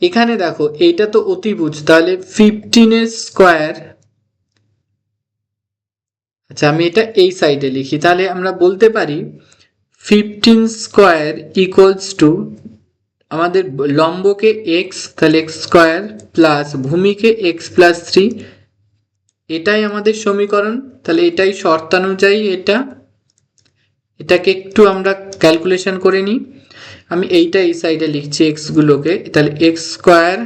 এখানে দেখো এইটা তো অতিভুজ, তাহলে 15 স্কোয়ার। আচ্ছা আমি এটা এই সাইডে লিখি, তাহলে আমরা বলতে পারি 15 স্কোয়ার ইকুয়ালস টু আমাদের লম্বকে এক্স, তাহলে এক্স স্কোয়ার প্লাস ভূমিকে এক্স প্লাস 3, এটাই আমাদের সমীকরণ। তাহলে এটাই শর্তানুযায়ী, এটাকে একটু আমরা ক্যালকুলেশন করে নিই। আমি এইটা এই সাইডে লিখছি এক্সগুলোকে, তাহলে X square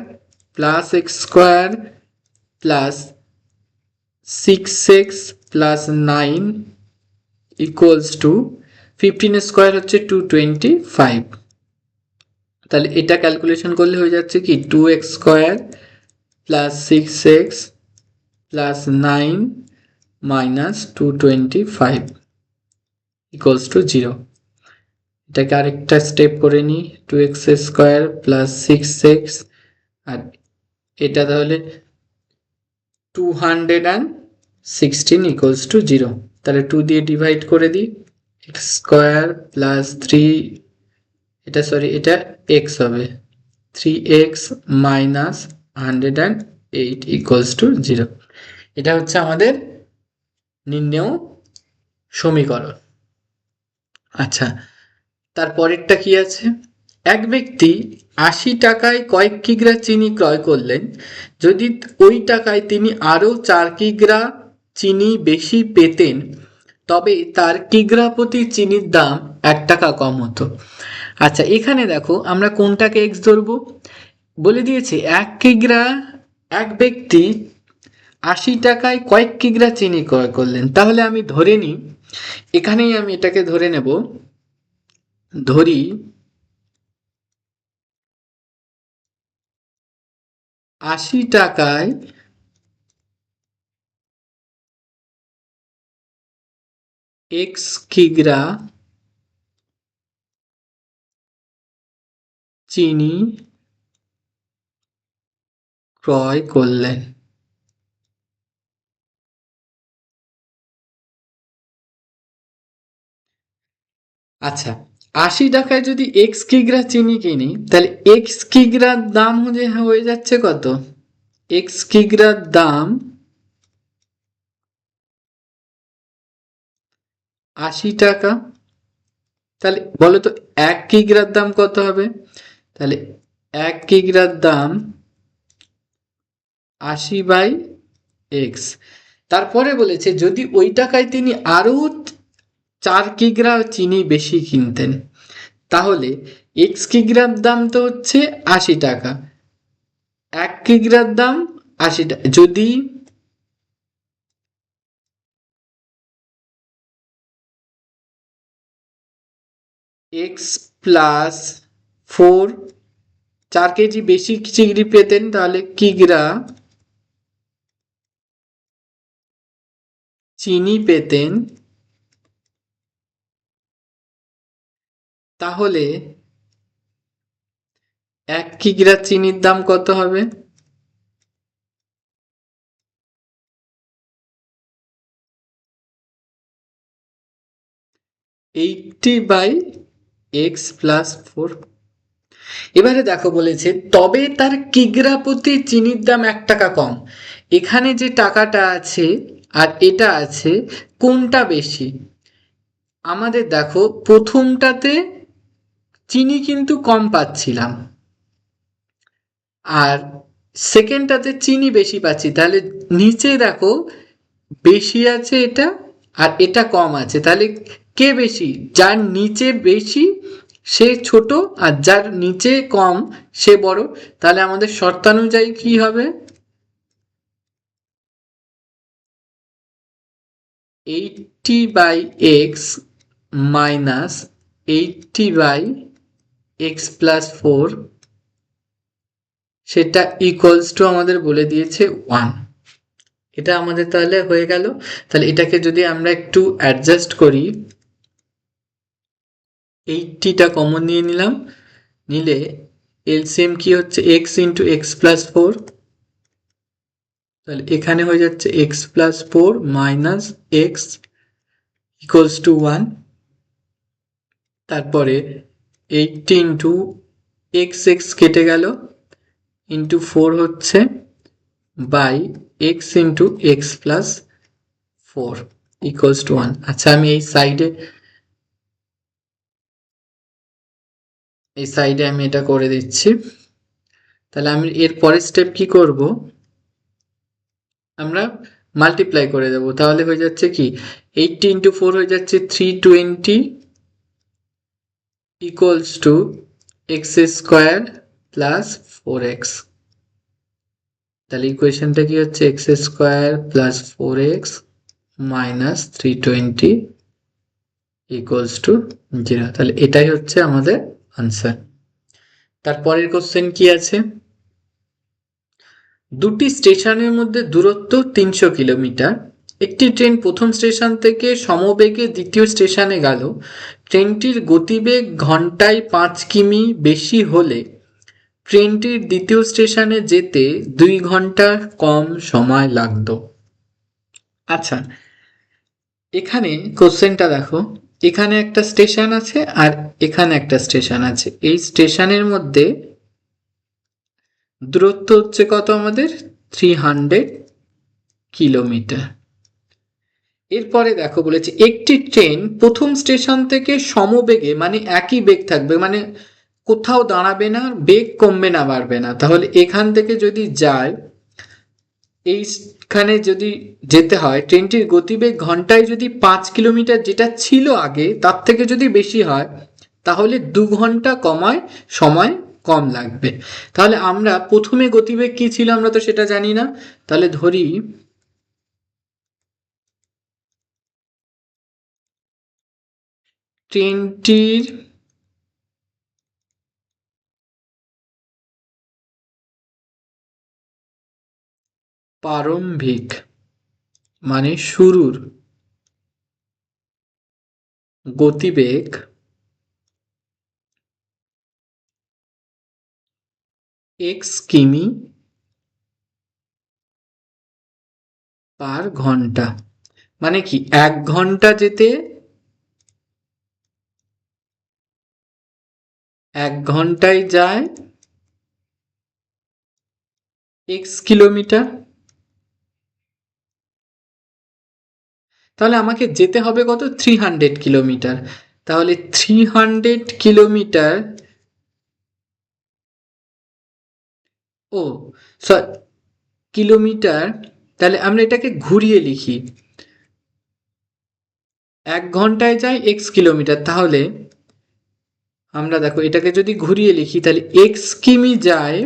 plus 6x plus 9 equals to 15 square হচ্ছে 225। তাহলে এটা ক্যালকুলেশন করলে হয়ে যাচ্ছে কি 2x square plus 6x plus 9 minus 225 equals to 0। এটাকে আরেকটা স্টেপ করে নিই, 2x স্কোয়ার প্লাস 6x, আর এটা তাহলে 216 ইকুয়ালস টু 0। তাহলে 2 দিয়ে ডিভাইড করে দিই, এক্স স্কোয়ার প্লাস 3, এটা এক্স হবে, 3x মাইনাস 108 ইকুয়ালস টু 0। এটা হচ্ছে আমাদের নির্ণেয় সমীকরণ। আচ্ছা তারপরেরটা কি আছে, এক ব্যক্তি 80 টাকায় কয়েক কিগ্রা চিনি ক্রয় করলেন, যদি ওই টাকায় তিনি আরও 4 কিগ্রা চিনি বেশি পেতেন তবে তার কিগ্রা প্রতি চিনির দাম 1 টাকা কম হতো। আচ্ছা এখানে দেখো আমরা কোনটাকে এক্স ধরবো, বলে দিয়েছে এক ব্যক্তি 80 টাকায় কয়েক কিগ্রা চিনি ক্রয় করলেন, তাহলে আমি ধরে নিই, এখানেই আমি এটাকে ধরে নেব, ধরি 80 টাকায় এক্স কিগ্রা চিনি ক্রয় করলেন। আচ্ছা 80 টাকায় যদি এক্স কিগ্রা চিনি কিনি, তাহলে এক্স কিগ্রার দাম হয়ে যাচ্ছে কত, এক্স কিগ্রার দাম 80 টাকা। তাহলে বলো তো 1 কিগ্রার দাম কত হবে, তাহলে 1 কিগ্রার দাম 80/x। তারপরে বলেছে যদি ওই টাকায় তিনি আরো 4 কিগ্রা চিনি বেশি কিনতেন, তাহলে এক্স কিগ্রার দাম তো হচ্ছে 80 টাকা, 1 কিগ্রার দাম 80 টাকা, যদি এক্স প্লাস 4 4 কেজি বেশি চিংড়ি পেতেন, তাহলে কিগ্রা চিনি পেতেন, তাহলে 1 কিগ্রা চিনির দাম কত হবে, 80/x প্লাস 4। এবারে দেখো বলেছে তবে তার কিগ্রা প্রতি চিনির দাম 1 টাকা কম। এখানে যে টাকাটা আছে আর এটা আছে, কোনটা বেশি, আমাদের দেখো প্রথমটাতে চিনি কিন্তু কম পাচ্ছিলাম, আর সেকেন্ডটাতে চিনি বেশি পাচ্ছি, তাহলে নিচে দেখো বেশি আছে এটা আর এটা কম আছে, তাহলে কে বেশি, যার নিচে বেশি সে ছোট আর যার নিচে কম সে বড়। তাহলে আমাদের শর্তানুযায়ী কি হবে, 80/x মাইনাস 80/x প্লাস 4, সেটা ইকুয়ালস টু আমাদের বলে দিয়েছে 1। এটা আমাদের তাহলে হয়ে গেল। তাহলে এটাকে যদি আমরা একটু অ্যাডজাস্ট করি, 80টা কমন নিয়ে নিলাম, নিলে এলসিএম কি হচ্ছে x ইন্টু এক্স প্লাস 4, তাহলে এখানে হয়ে যাচ্ছে x plus 4 minus x equals to 1। তারপরে 80 ইন্টু এক্স এক্স কেটে গেল, ইন্টু 4 হচ্ছে by x into x plus 4 equals to 1। আচ্ছা, আমি এই সাইডে আমি এটা করে দিচ্ছি। তাহলে আমি এর পরের স্টেপ কি করব, আমরা মাল্টিপ্লাই করে দেব। তাহলে হয়ে যাচ্ছে কি 80 ইন্টু 4 হয়ে যাচ্ছে 320 equals to x square plus 4x। তাহলে ইকুয়েশনটা কি হচ্ছে x square plus 4x minus 320 equals to 0। তাহলে এটাই হচ্ছে আমাদের আনসার। তারপরের কোশ্চেন কি আছে, দুটি স্টেশনের মধ্যে দূরত্ব 300 কিলোমিটার। একটি ট্রেন প্রথম স্টেশন থেকে সমবেগে দ্বিতীয় স্টেশনে গেল। ট্রেনটির গতিবেগ ঘন্টায় 5 কিমি বেশি হলে ট্রেনটির দ্বিতীয় স্টেশনে যেতে 2 ঘন্টা কম সময় লাগতো। আচ্ছা, এখানে কোশ্চেনটা দেখো, এখানে একটা স্টেশন আছে আর এখানে একটা স্টেশন আছে। এই স্টেশনের মধ্যে দূরত্ব হচ্ছে কত আমাদের 300 কিলোমিটার। এরপরে দেখো বলেছে একটি ট্রেন প্রথম স্টেশন থেকে সমবেগে, মানে একই বেগ থাকবে, মানে কোথাও দাঁড়াবে না, বেগ কমবে না বাড়বে না। তাহলে এখান থেকে যদি যায়, এইখানে যদি যেতে হয়, ট্রেনটির গতিবেগ ঘন্টায় যদি 5 কিলোমিটার যেটা ছিল আগে তার থেকে যদি বেশি হয়, তাহলে 2 ঘন্টা সময় কম লাগবে। তাহলে আমরা প্রথমে গতিবেগ কি ছিল আমরা তো সেটা জানি না। তাহলে ধরি ট্রেনটির প্রারম্ভিক, মানে শুরুর গতিবেগ x কিমি পার ঘন্টা। মানে কি 1 ঘন্টা যেতে 1 ঘন্টায় যায় x কিলোমিটার। তাহলে আমাকে যেতে হবে কত 300 কিলোমিটার। তাহলে 300 কিলোমিটার, ও কিলোমিটার, তাহলে আমরা এটাকে ঘুরিয়ে লিখি, 1 ঘন্টায় যায় x কিলোমিটার। তাহলে আমরা দেখো এটাকে যদি ঘুরিয়ে লিখি, তাহলে x কিমি যায়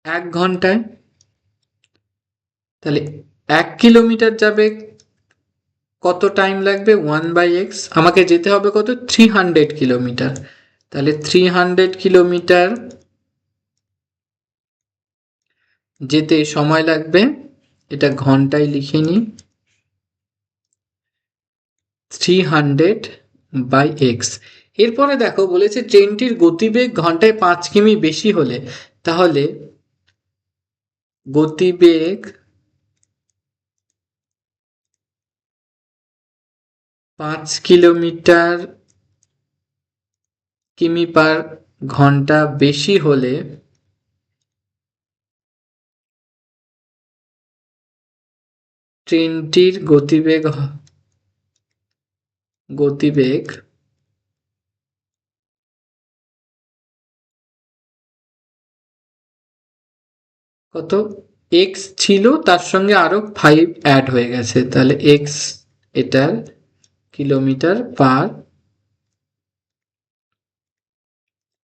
1 ঘন্টায়। তাহলে 1 কিলোমিটার যাবে কত টাইম লাগবে 1/x। আমাকে যেতে হবে কত 300 কিলোমিটার। তাহলে 300 কিলোমিটার যেতে সময় লাগবে, এটা ঘন্টায় লিখে নিই, 300/x। এরপরে দেখো বলেছে ট্রেনটির গতিবেগ ঘন্টায় 5 কিমি বেশি হলে, তাহলে গতিবেগ 5 কিমি পার ঘন্টা বেশি হলে ট্রেনটির গতিবেগ কত x ছিল, তার সঙ্গে আরো 5 অ্যাড হয়ে গেছে। তাহলে x এটার কিলোমিটার পার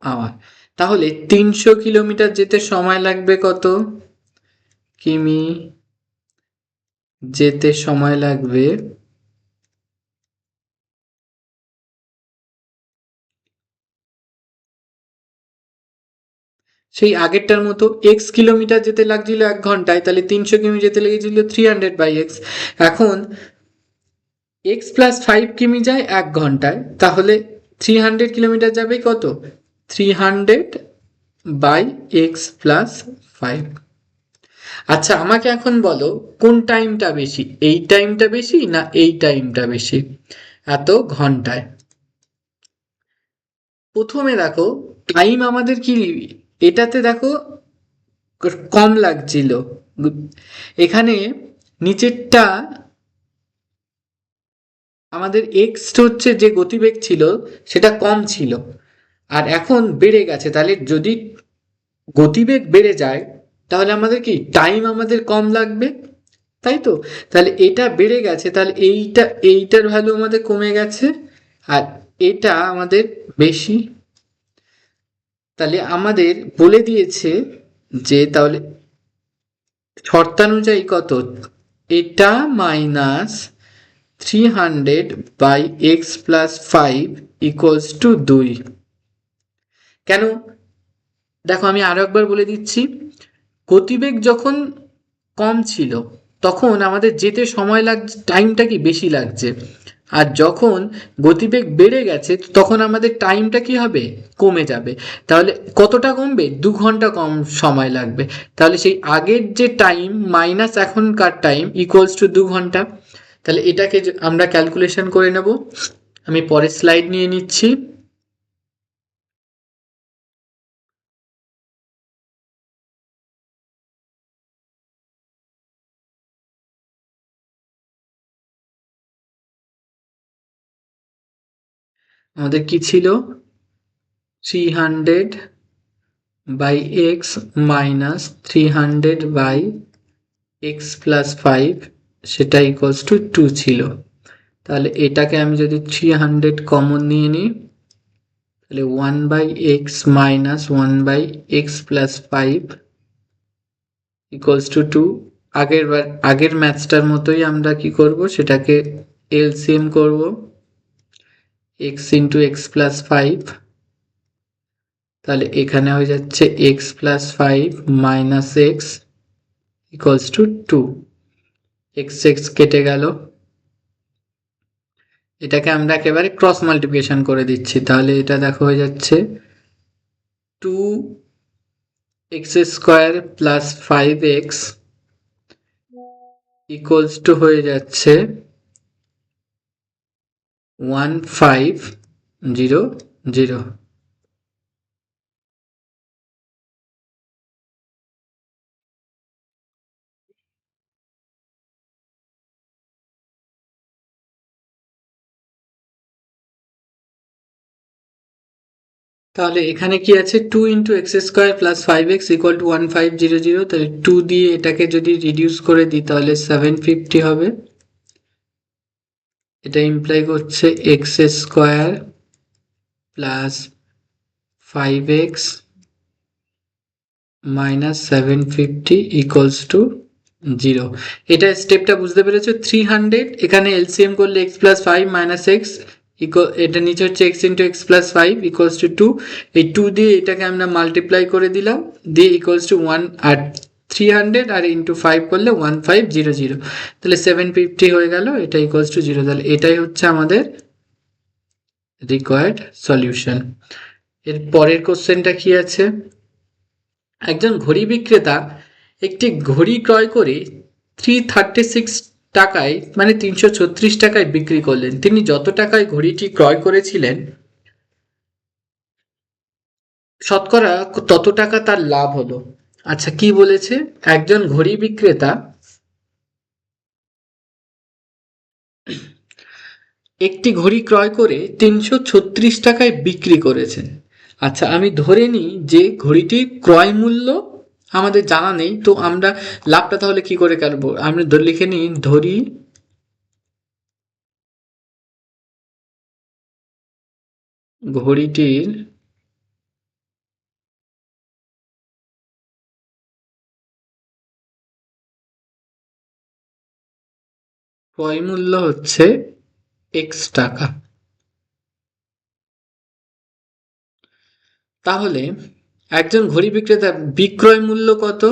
আওয়ার। তাহলে 300 কিলোমিটার যেতে সময় লাগবে কত কিমি যেতে সময় লাগবে সেই আগেরটার মতো, x কিলোমিটার যেতে লাগছিল 1 ঘন্টায়, তাহলে 300 কিমি যেতে লেগেছিল 300/x। এখন x প্লাস 5 কিমি যায় 1 ঘন্টায়, তাহলে 300 কিলোমিটার যাবে কত 300/x প্লাস 5। আচ্ছা আমাকে এখন বলো কোন টাইমটা বেশি, এই টাইমটা বেশি না এই টাইমটা বেশি এত ঘন্টায়। প্রথমে দেখো টাইম আমাদের কি, এটাতে দেখো কম লাগছিল, এখানে নিচেরটা আমাদের এক্স হচ্ছে যে গতিবেগ ছিল সেটা কম ছিল, আর এখন বেড়ে গেছে, তাহলে যদি গতিবেগ বেড়ে যায় তাহলে আমাদের কি টাইম আমাদের কম লাগবে, তাই তো। তাহলে এটা বেড়ে গেছে, তাহলে এইটার ভ্যালু আমাদের কমে গেছে, আর এটা আমাদের বেশি। তাহলে আমাদের বলে দিয়েছে যে তাহলে শর্তানুযায়ী কত, এটা মাইনাস 300/x+5 ইকুয়ালস টু 2। কেন, দেখো আমি আরো একবার বলে দিচ্ছি, গতিবেগ যখন কম ছিল তখন আমাদের যেতে সময় লাগছে, টাইমটা কি বেশি লাগছে, আর যখন গতিবেগ বেড়ে গেছে তখন আমাদের টাইমটা কি হবে, কমে যাবে। তাহলে কতটা কমবে, 2 ঘন্টা কম সময় লাগবে। তাহলে সেই আগের যে টাইম মাইনাস এখনকার টাইম ইকুয়ালস টু 2 ঘন্টা। তাহলে এটাকে আমরা ক্যালকুলেশন করে নেব। আমি পরের স্লাইড নিয়ে নিচ্ছি। আমাদের কি ছিল, 300/x মাইনাস 300/x+5, সেটা ইকুয়ালস টু 2 ছিল। তাহলে এটাকে আমি যদি 300 কমন নিয়ে নিই, তাহলে 1/x minus 1/x+5 equals to 2। আগের ম্যাথসটার মতোই আমরা কি করব, সেটাকে এলসিএম করব, x ইন্টু x+5, তাহলে এখানে হয়ে যাচ্ছে x+5 minus x equals to 2। x কেটে গেল, এটাকে আমরা একেবারে ক্রস মাল্টিপ্লিকেশন করে দিচ্ছি, তাহলে এটা দেখো হয়ে যাচ্ছে 2x² + 5x ইকুয়ালস টু হয়ে যাচ্ছে 1500। তাহলে এখানে কি আছে, 2x² + 5x ইকুয়াল টু 1500, তাহলে 2 দিয়ে এটাকে যদি রিডিউস করে দিই তাহলে 750 হবে। এটা ইমপ্লাই করছে x² + 5x minus 750 equals to 0। এটা স্টেপটা বুঝতে পেরেছো। 300 এখানে এলসিএম করলে x+5 মাইনাস এক্স ইকুয়াল, এটা নিচে হচ্ছে x into x+5 equals to 2। এই 2 দিয়ে এটাকে আমরা মাল্টিপ্লাই করে দিলাম, দিয়ে ইকুয়ালস টু 1, আর 300 আর ইন্টু 5 করলে 1500, তাহলে 750 হয়ে গেল, এটা ইকুয়ালস টু 0। তাহলে এটাই হচ্ছে আমাদের রিকোয়ার্ড সলিউশন। এর পরের কোশ্চেনটা কি আছে, একজন ঘড়ি বিক্রেতা একটি ঘড়ি ক্রয় করে 336 টাকায় মানে 336 টাকায় বিক্রি করলেন। তিনি যত টাকায় ঘড়িটি ক্রয় করেছিলেন শতকরা তত টাকা তার লাভ হলো। আচ্ছা কি বলেছে, একজন ঘড়ি বিক্রেতা একটি ঘড়ি ক্রয় করে 336 টাকায় বিক্রি করেছেন। আচ্ছা আমি ধরে নিই যে ঘড়িটির ক্রয় মূল্য আমাদের জানা নেই, তো আমরা লাভটা তাহলে কি করে কাটবো, আমরা লিখে নিই, ধরি ঘড়িটির ক্রয় মূল্য হচ্ছে এক্স টাকা। তাহলে একজন ঘড়ি বিক্রেতার বিক্রয় মূল্য কত,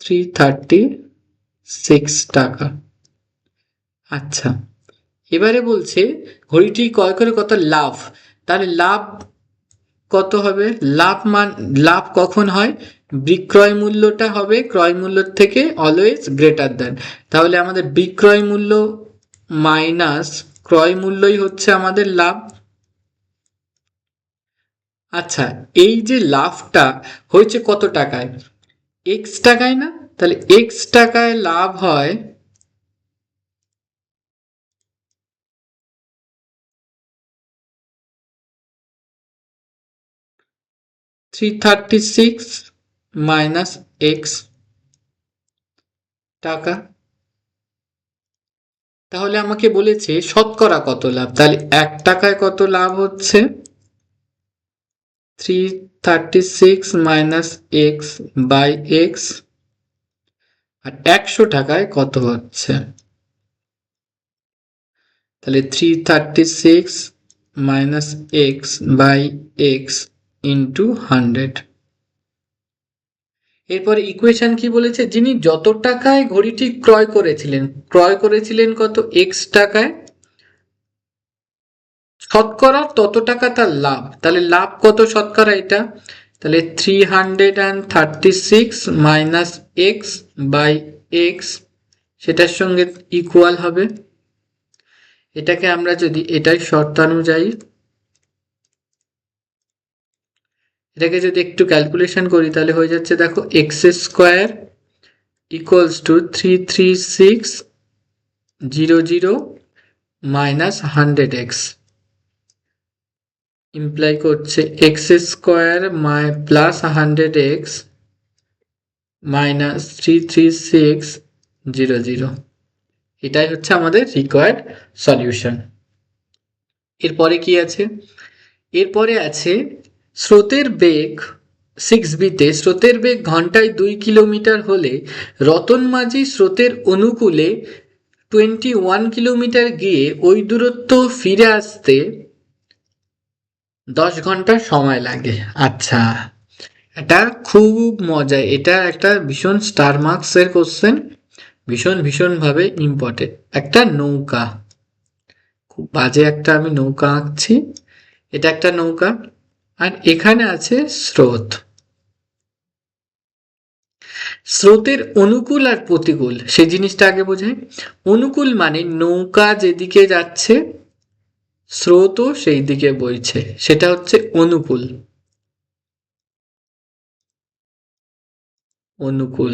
336 টাকা। আচ্ছা এবারে বলছে ঘড়িটি ক্রয় করে কত লাভ, তাহলে লাভ কত হবে? লাভ কখন হয়? বিক্রয় মূল্যটা হবে ক্রয় মূল্যের থেকে অলওয়েজ গ্রেটার দেন। তাহলে আমাদের বিক্রয় মূল্য মাইনাস ক্রয় মূল্যই হচ্ছে আমাদের লাভ। আচ্ছা, এই যে লাভটা হয়েছে কত টাকায়? এক্স টাকায় না? তাহলে এক্স টাকায় লাভ হয় 336 মাইনাস এক্স টাকা। তাহলে আমাকে বলেছে শতকরা কত লাভ, তাহলে 1 টাকায় কত লাভ হচ্ছে? 336 মাইনাস এক্স বাই এক্স। আর 100 টাকায় কত হচ্ছে? তাহলে 336 minus x by x into 100। এরপরে ইকুয়েশন কি বলেছে? যিনি যত টাকায় ঘড়িটি ক্রয় করেছিলেন কত? এক্স টাকায়, শতকরা তত টাকা তার লাভ। তাহলে লাভ কত শতকরা এটা? তাহলে 336 মাইনাস এক্স বাই এক্স, সেটার সঙ্গে ইকুয়াল হবে। এটাকে আমরা যদি এটাই শর্তানুযায়ী এটাকে যদি একটু ক্যালকুলেশন করি তাহলে হয়ে যাচ্ছে, দেখো, X square equals to 33600 minus 100x imply করছে x square plus 100x minus 33600। এটাই হচ্ছে আমাদের রিকোয়ার্ড সলিউশন। এরপরে কি আছে? এরপরে আছে স্রোতের বেগ 6b-তে স্রোতের বেগ ঘন্টায় 2 কিলোমিটার হলে রতন মাঝি স্রোতের অনুকূলে 21 কিলোমিটার গিয়ে ওই দূরত্ব ফিরে আসতে 10 ঘন্টা সময় লাগে। আচ্ছা, এটা খুব মজা, এটা একটা ভীষণ স্টার মার্কস এর কোশ্চেন, ভীষণ ভাবে ইম্পর্টেন্ট। একটা নৌকা, খুব বাজে একটা আমি নৌকা আঁকছি, এটা একটা নৌকা, আর এখানে আছে স্রোত। স্রোতের অনুকূল আর প্রতিকূল সেই জিনিসটা আগে বোঝাই। অনুকূল মানে নৌকা যেদিকে যাচ্ছে স্রোতও সেই দিকে বইছে, সেটা হচ্ছে অনুকূল। অনুকূল।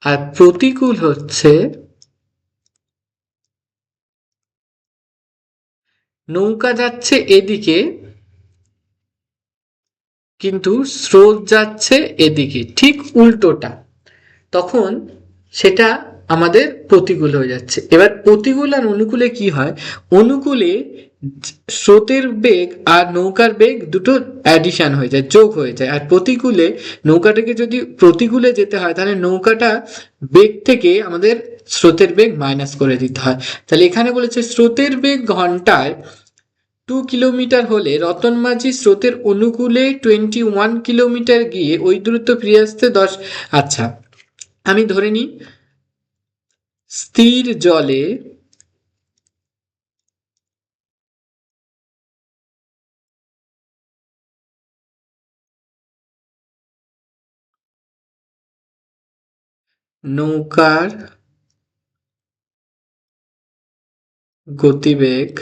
আর প্রতিকূল হচ্ছে নৌকা যাচ্ছে এদিকে কিন্তু স্রোত যাচ্ছে এদিকে, ঠিক উল্টোটা, তখন সেটা আমাদের প্রতিকূল হয়ে যাচ্ছে। এবার প্রতিকূল আর অনুকূলে কি হয়? অনুকূলে স্রোতের বেগ আর নৌকার বেগ দুটো অ্যাডিশন হয়ে যায়, যোগ হয়ে যায়। আর প্রতিকূলে নৌকাটাকে যদি প্রতিকূলে যেতে হয় তাহলে নৌকাটা বেগ থেকে আমাদের স্রোতের বেগ মাইনাস করে দিতে হয়। তাহলে এখানে বলেছে স্রোতের বেগ ঘন্টায় 2 কিলোমিটার হলে রতন মাঝি স্রোতের অনুকূলে 21 কিলোমিটার গিয়ে ওই দূরত্ব ফিরে আসতে 10। আচ্ছা, আমি ধরে নিই স্থির জলে নৌকার গতিবেগ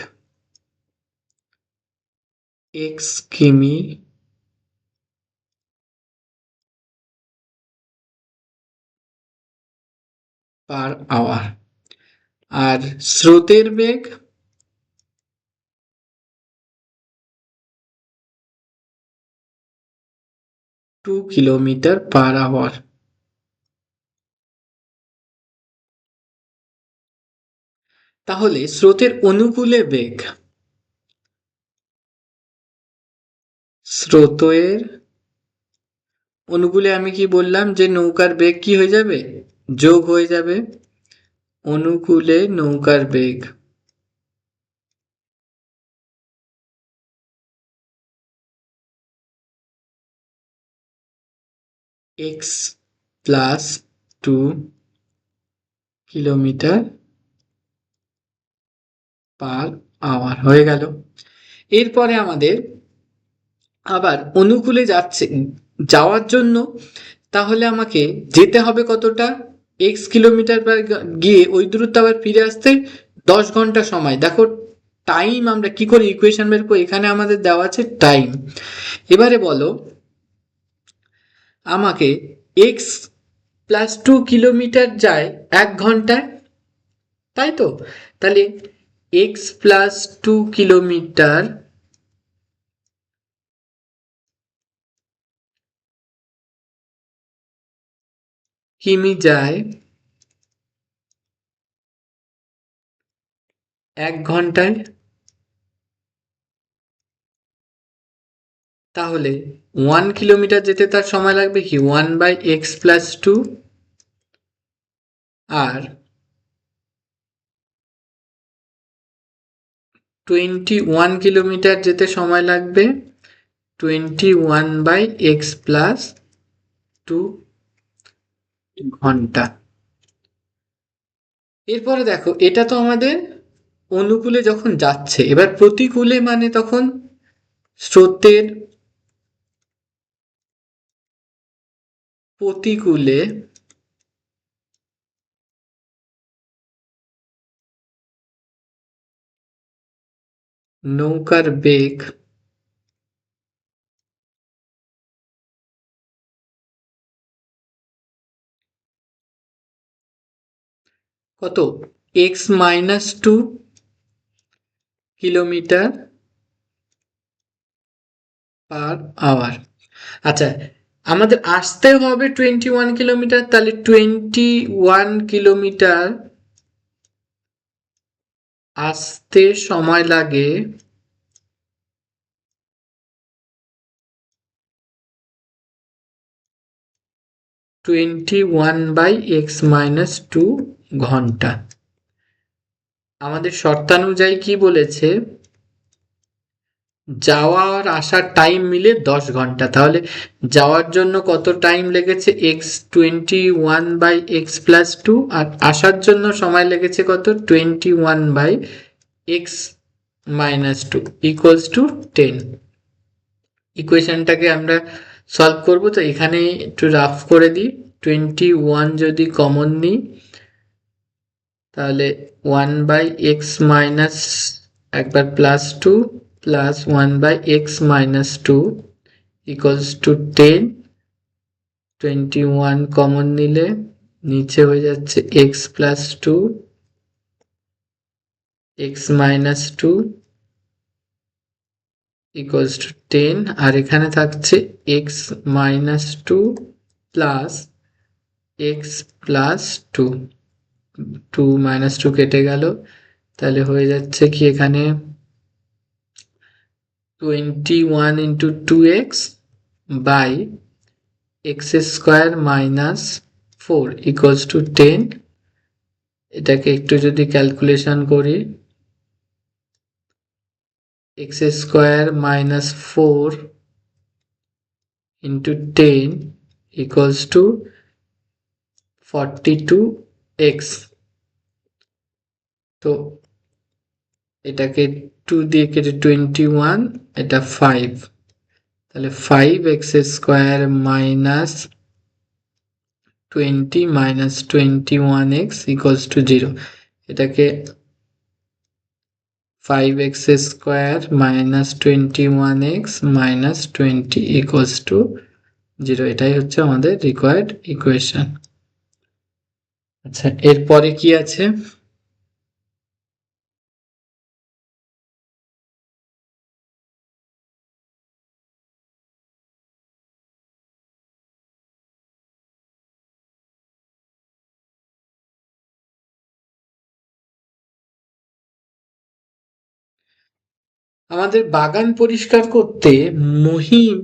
x কিমি/আওয়ার, আর স্রোতের বেগ 2 কিলোমিটার/আওয়ার। তাহলে স্রোতের অনুকূলে বেগ, স্রোতের অনুকূলে আমি কি বললাম যে নৌকার বেগ কি হয়ে যাবে? যোগ হয়ে যাবে। অনুকূলে নৌকার বেগ x প্লাস 2 কিলোমিটার/আওয়ার হয়ে গেল। এরপরে আমাদের আবার অনুকূলে যাওয়ার জন্য তাহলে আমাকে যেতে হবে কতটা, এক্স কিলোমিটার গিয়ে ওই দূরত্ব আবার ফিরে আসতে 10 ঘন্টা সময়। দেখো টাইম আমরা কি করে ইকুয়েশন বের করবো, এখানে আমাদের দেওয়া আছে টাইম। এবারে বলো আমাকে এক্স প্লাস 2 কিলোমিটার যায় 1 ঘন্টায়, তাই তো? তাহলে এক্স প্লাস 2 কিলোমিটার কিমি যায় 1 ঘন্টায়, তাহলে 1 কিলোমিটার যেতে তার সময় লাগবে কি 1/x+2, আর 21 কিলোমিটার যেতে সময় লাগবে 21/x+2 ঘন্টা। এরপরে দেখো এটা তো আমাদের অনুকূলে যখন যাচ্ছে, এবার প্রতিকূলে মানে তখন স্রোতের প্রতিকূলে নৌকার বেগ কত, x-2 কিলোমিটার/আওয়ার। আচ্ছা, আমাদের আসতে হবে 21 কিলোমিটার, তাহলে 21 কিলোমিটার আসতে সময় লাগে 21/x-2 ঘন্টা। আমাদের শর্তানুযায়ী কি বলেছে, যাওয়া আর আসার টাইম মিলে 10 ঘন্টা, তাহলে যাওয়ার জন্য কত টাইম লেগেছে x21/x+2, আর আসার জন্য সময় লেগেছে কত 21/x-2 = 10। ইকুয়েশনটাকে আমরা সলভ করব, তো এখানে একটু রাফ করে দিই। 21 যদি কমন নিই তাহলে 1/x- একবার +2 প্লাস 1/x-2 = 10। 21 কমন নিলে নিচে হয়ে যাচ্ছে x+2 x-2 = 10, আর এখানে থাকছে x-2 প্লাস x+2, 2 - 2 কেটে গেল, তাহলে হয়ে যাচ্ছে কি এখানে 21 × 2x বাই x² - 4 = 10। এটাকে একটু যদি ক্যালকুলেশন করি, x² - 4 × 10 = 42x। তো এটাকে 2 দিয়ে কেটে 21, এটা 5, তাহলে 5x² - 20 - 21x = 0। এটাকে 5x² - 21x - 20 = 0। এটাই হচ্ছে আমাদের রিকোয়ার্ড ইকুয়েশন। আচ্ছা, এরপরে কি আছে, আমাদের বাগান পরিষ্কার করতে মহিম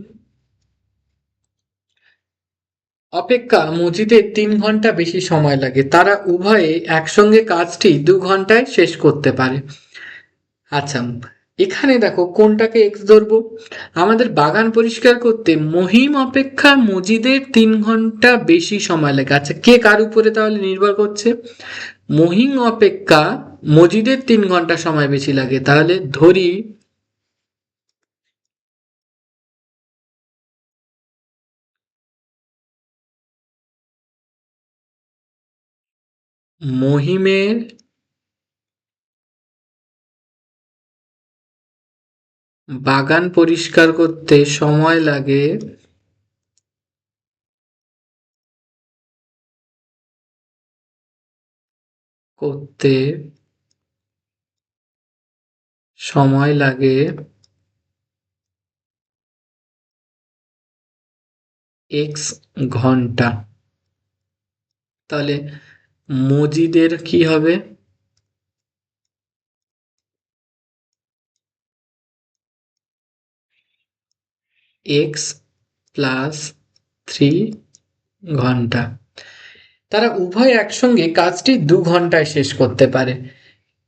অপেক্ষা মজিদের 3 ঘন্টা বেশি সময় লাগে, তারা উভয়ে একসঙ্গে কাজটি 2 ঘন্টায় শেষ করতে পারে। আচ্ছা, এখানে দেখো কোনটাকে এক্স ধরবো, আমাদের বাগান পরিষ্কার করতে মহিম অপেক্ষা মজিদের 3 ঘন্টা বেশি সময় লাগে। আচ্ছা, কে কার উপরে তাহলে নির্ভর করছে, মহিম অপেক্ষা মজিদের 3 ঘন্টা সময় বেশি লাগে, তাহলে ধরি মহিমের বাগান পরিষ্কার করতে সময় লাগে করতে সময় লাগে এক্স ঘন্টা। তাহলে মজিদের কি হবে? এক্স প্লাস 3 ঘন্টা। তারা উভয় একসঙ্গে কাজটি 2 ঘন্টায় শেষ করতে পারে।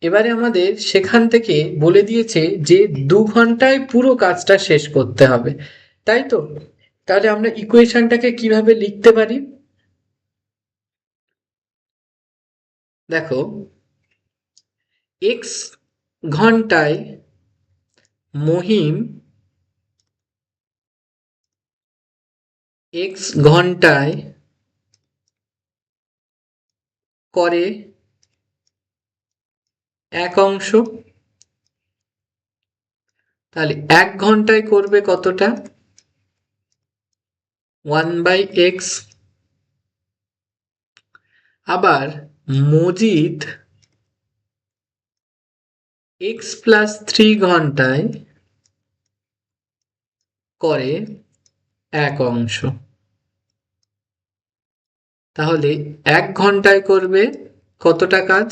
এবারে আমাদের সেখান থেকে বলে দিয়েছে যে 2 ঘন্টায় পুরো কাজটা শেষ করতে হবে, তাই তো? তাহলে আমরা ইকুয়েশনটাকে কিভাবে লিখতে পারি? দেখো, এক্স ঘন্টায় মহিম এক্স ঘন্টায় করে 1 অংশ। তাহলে 1 ঘন্টায় করবে কতটা? 1/x। আবার মজিদ x প্লাস 3 ঘন্টায় করে 1 অংশ। তাহলে 1 ঘন্টায় করবে কতটা কাজ?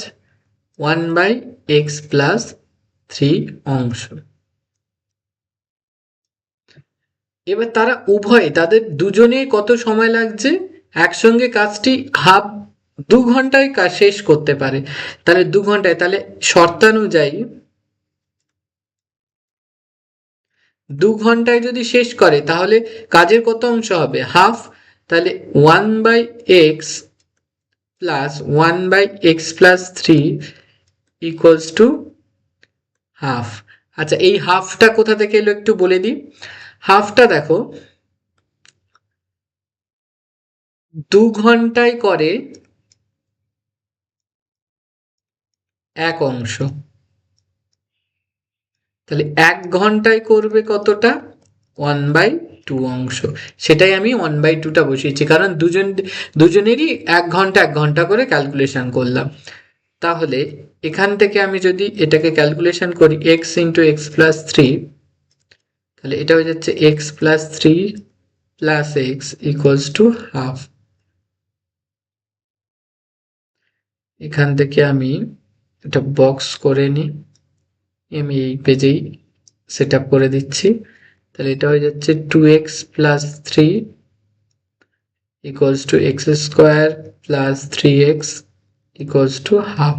1/x প্লাস 3 অংশ। এবার তারা উভয়ে তাদের দুজনে কত সময় লাগছে? একসঙ্গে কাজটি 2 ঘন্টায় কাজ শেষ করতে পারে। তাহলে 2 ঘন্টায়, তাহলে শর্তানুযায়ী 2 ঘন্টায় যদি শেষ করে তাহলে কাজের কত অংশ হবে? হাফ। তাহলে 1/x plus 1/x plus 3 equals to half. আচ্ছা, এই হাফটা কোথা থেকে এলো একটু বলে দিই। হাফটা দেখো, 2 ঘন্টায় করে 1 অংশ। তাহলে 1 ঘন্টায় করবে কতটা? 1/2 অংশ। সেটাই আমি 1/2টা বসিয়েছি, কারণ দুজনেরই 1 ঘন্টা 1 ঘন্টা করে ক্যালকুলেশন করলাম। তাহলে এখান থেকে আমি যদি এটাকে ক্যালকুলেশন করি x ইন্টু এক্স প্লাস 3, তাহলে এটা হয়ে যাচ্ছে x plus 3 plus x equals to half. এখান থেকে আমি এটা বক্স করে নিই, আমি এই পেজেই সেট আপ করে দিচ্ছি। তাহলে এটা হয়ে যাচ্ছে 2x plus 3 equals to x square plus 3x equals to half.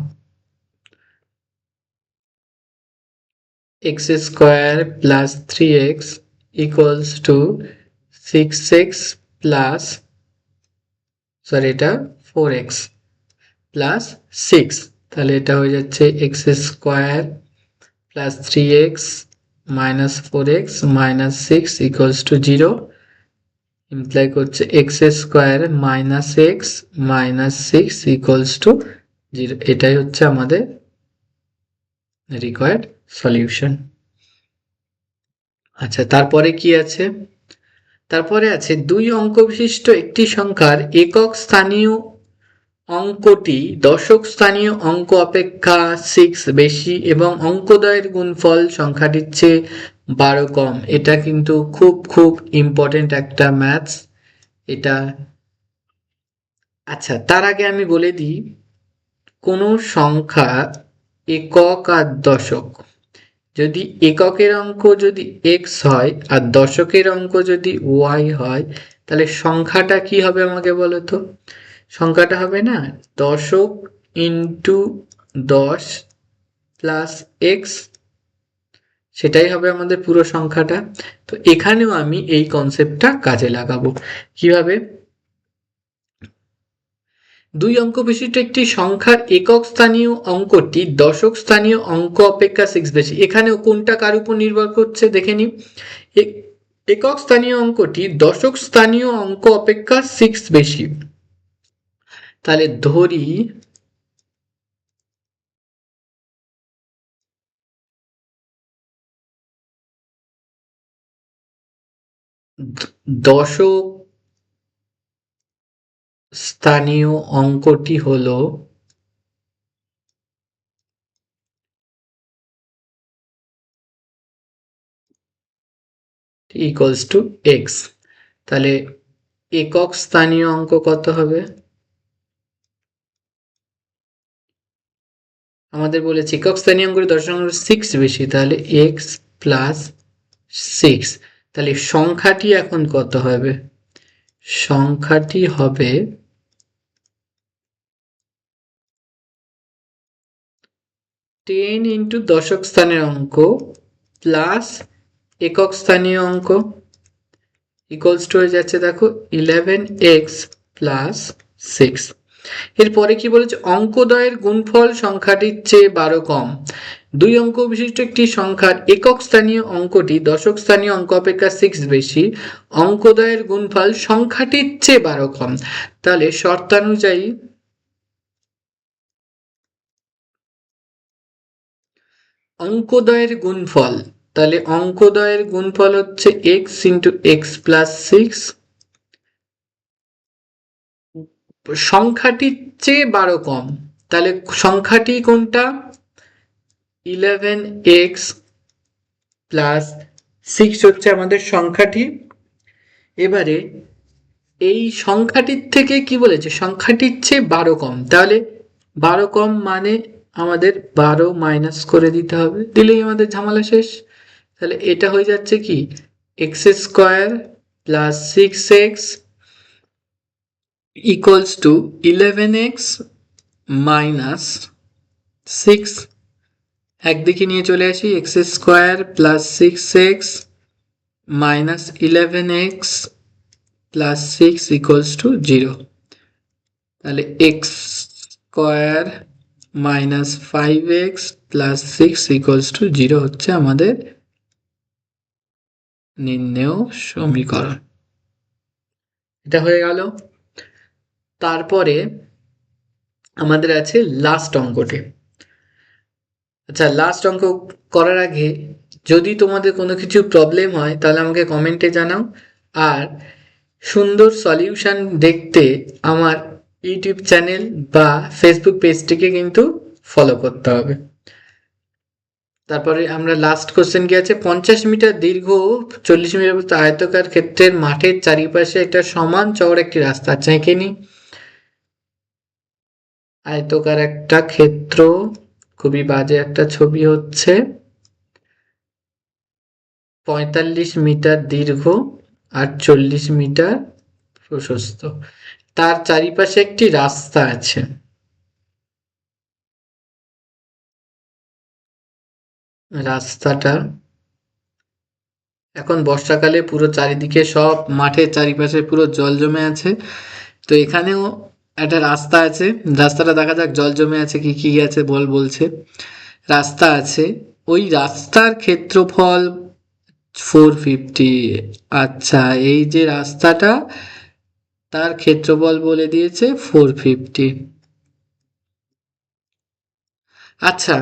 X square plus 3x equals to 6x plus, sorry, এটা 4x plus 6। তাহলে এটা হয়ে যাচ্ছে x square plus 3x minus 4x minus 6 equals to 0, imply করছে x square minus x minus 6 equals to 0। এটাই হচ্ছে আমাদের required solution. আচ্ছা, তারপরে কি আছে? তারপরে আছে 2 অঙ্ক বিশিষ্ট একটি সংখ্যার একক স্থানীয় অঙ্কটি দশক স্থানীয় অঙ্ক অপেক্ষা 6 বেশি এবং অঙ্কদ্বয়ের গুণফল সংখ্যাটির চেয়ে 12 কম। এটা কিন্তু খুব খুব ইম্পর্টেন্ট একটা ম্যাথস এটা। আচ্ছা, তার আগে আমি বলে দিই, কোনো সংখ্যা একক আর দশক, যদি এককের অঙ্ক যদি x হয় আর দশকের অঙ্ক যদি y হয়, তাহলে সংখ্যাটা কি হবে আমাকে বলো তো? সংখ্যাটা হবে না দশক ইন্টু 10 প্লাস x, সেটাই হবে আমাদের পুরো সংখ্যাটা। তো এখানেও আমি এই কনসেপ্টটা কাজে লাগাবো। কিভাবে? 2 অঙ্ক বিশিষ্ট একটি সংখ্যার একক স্থানীয় অঙ্কটি দশক স্থানীয় অঙ্ক অপেক্ষা 6 বেশি। এখানেও কোনটা কার উপর নির্ভর করছে দেখে নিই। একক স্থানীয় অঙ্কটি দশক স্থানীয় অঙ্ক অপেক্ষা 6 বেশি। তাহলে ধরি দশক স্থানীয় অঙ্কটি হলো ইকুয়ালস টু এক্স। তাহলে একক স্থানীয় অঙ্ক কত হবে? আমাদের বলেছে একক স্থানীয় অঙ্কের দশক সিক্স বেশি, তাহলে এক্স প্লাস সিক্স। তাহলে সংখ্যাটি এখন কত হবে? সংখ্যাটি হবে 10 ইন্টু দশক স্থানের অঙ্ক প্লাস একক স্থানীয় অঙ্ক ইকুয়ালস টু হয়ে যাচ্ছে দেখো 11x প্লাস 6। এরপরে কি বলেছে? অঙ্কদ্বয়ের গুণফল সংখ্যাটির চেয়ে 12 কম। দুই অঙ্ক বিশিষ্ট একটি সংখ্যার একক স্থানীয় অঙ্কটি দশক স্থানীয় অঙ্ক অপেক্ষা 6 বেশি, অঙ্কদ্বয়ের গুণফল সংখ্যাটির চেয়ে 12 কম। তাহলে শর্তানুযায়ী অঙ্কদ্বয়ের গুণফল, তাহলে অঙ্কদ্বয়ের গুণফল হচ্ছে x ইন্টু এক্স প্লাস 6, সংখ্যাটির চেয়ে 12 কম। তাহলে সংখ্যাটি কোনটা? 11x প্লাস 6 হচ্ছে আমাদের সংখ্যাটি। এবারে এই সংখ্যাটির থেকে কি বলেছে? সংখ্যাটির চেয়ে 12 কম। তাহলে 12 কম মানে আমাদের 12 মাইনাস করে দিতে হবে, দিলেই আমাদের ঝামেলা শেষ। তাহলে এটা হয়ে যাচ্ছে কি x square plus 6x equals to 11x minus 6। একদিকে নিয়ে চলে আসি, x square plus 6x minus 11x plus 6 equals to 0। তাহলে X square minus 5x plus 6 equals to 0 হচ্ছে আমাদের নির্ণেয় সমীকরণ। এটা হয়ে গেল। তারপরে আমাদের আছে লাস্ট অঙ্কটি। আচ্ছা, লাস্ট অঙ্ক করার আগে যদি তোমাদের কোনো কিছু প্রবলেম হয় তাহলে আমাকে কমেন্টে জানাও। আর সুন্দর সলিউশন দেখতে আমার ইউটিউব চ্যানেল বা ফেসবুক পেজটিকে কিন্তু ফলো করতে হবে। তারপরে আমরা লাস্ট কোশ্চেন কি আছে? 50 মিটার দীর্ঘ 40 মিটার প্রস্থ আয়তাকার ক্ষেত্রের মাঠের চারিপাশে একটা সমান চওড়া একটি রাস্তা। আচ্ছা, এঁকে নি। আয়তাকার একটা ক্ষেত্র, খুবই বাজে একটা ছবি হচ্ছে, 45 মিটার দীর্ঘ আর 40 মিটার প্রশস্ত, তার চারিপাশে একটি রাস্তা আছে। রাস্তাটা এখন বর্ষাকালে পুরো চারিদিকে সব মাঠের চারিপাশে পুরো জল জমে আছে। তো এখানেও একটা রাস্তা আছে, রাস্তাটা দেখা যাক জল জমে আছে কি কি আছে বলছে। রাস্তা আছে, ওই রাস্তার ক্ষেত্রফল 450। আচ্ছা, এই যে রাস্তাটা তার ক্ষেত্রফল বলে দিয়েছে 450। আচ্ছা,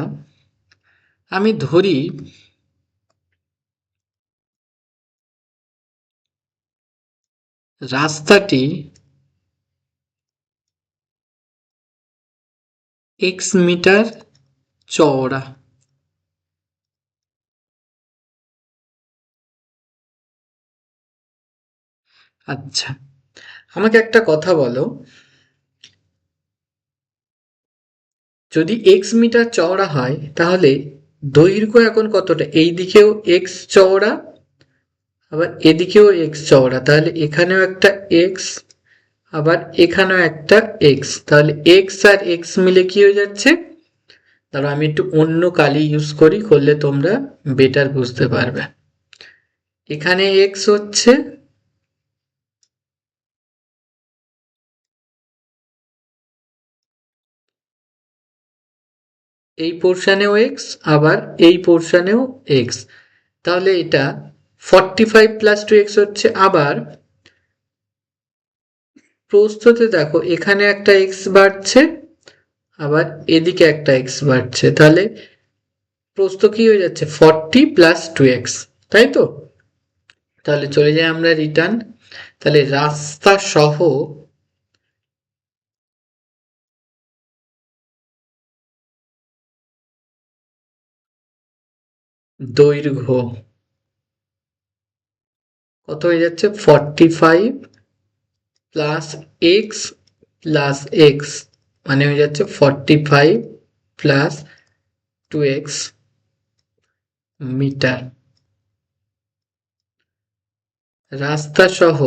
আমি ধরি রাস্তাটি x মিটার চওড়া। আচ্ছা, আমাকে একটা কথা বলো, যদি x মিটার চওড়া হয় তাহলে দৈর্ঘ্য এখন কতটা? এই দিকেও x চওড়া, আবার এদিকেও x চওড়া, তাহলে এখানেও একটা x, আবার এখানেও একটা x, তাহলে x আর x মিলে কি হয়ে যাচ্ছে? তাহলে আমি একটু অন্য কালি ইউজ করি, করলে তোমরা বেটার বুঝতে পারবে। এখানে x হচ্ছে, এই পোর্শনেও x, আবার এই পোর্শনেও x, তাহলে এটা 45 প্লাস 2x হচ্ছে। আবার প্রস্থতে দেখো এখানে একটা x বাড়ছে, আবার এদিকে একটা x বাড়ছে, তাহলে প্রস্থ কি হয়ে যাচ্ছে? 40 প্লাস 2x, তাই তো? তাহলে চলে যাই আমরা রিটার্ন। তাহলে রাস্তা সহ দৈর্ঘ্য কত হয়ে যাচ্ছে 45 প্লাস এক্স প্লাস এক্স, মানে হয়ে যাচ্ছে 45 প্লাস 2x মিটার। রাস্তা সহ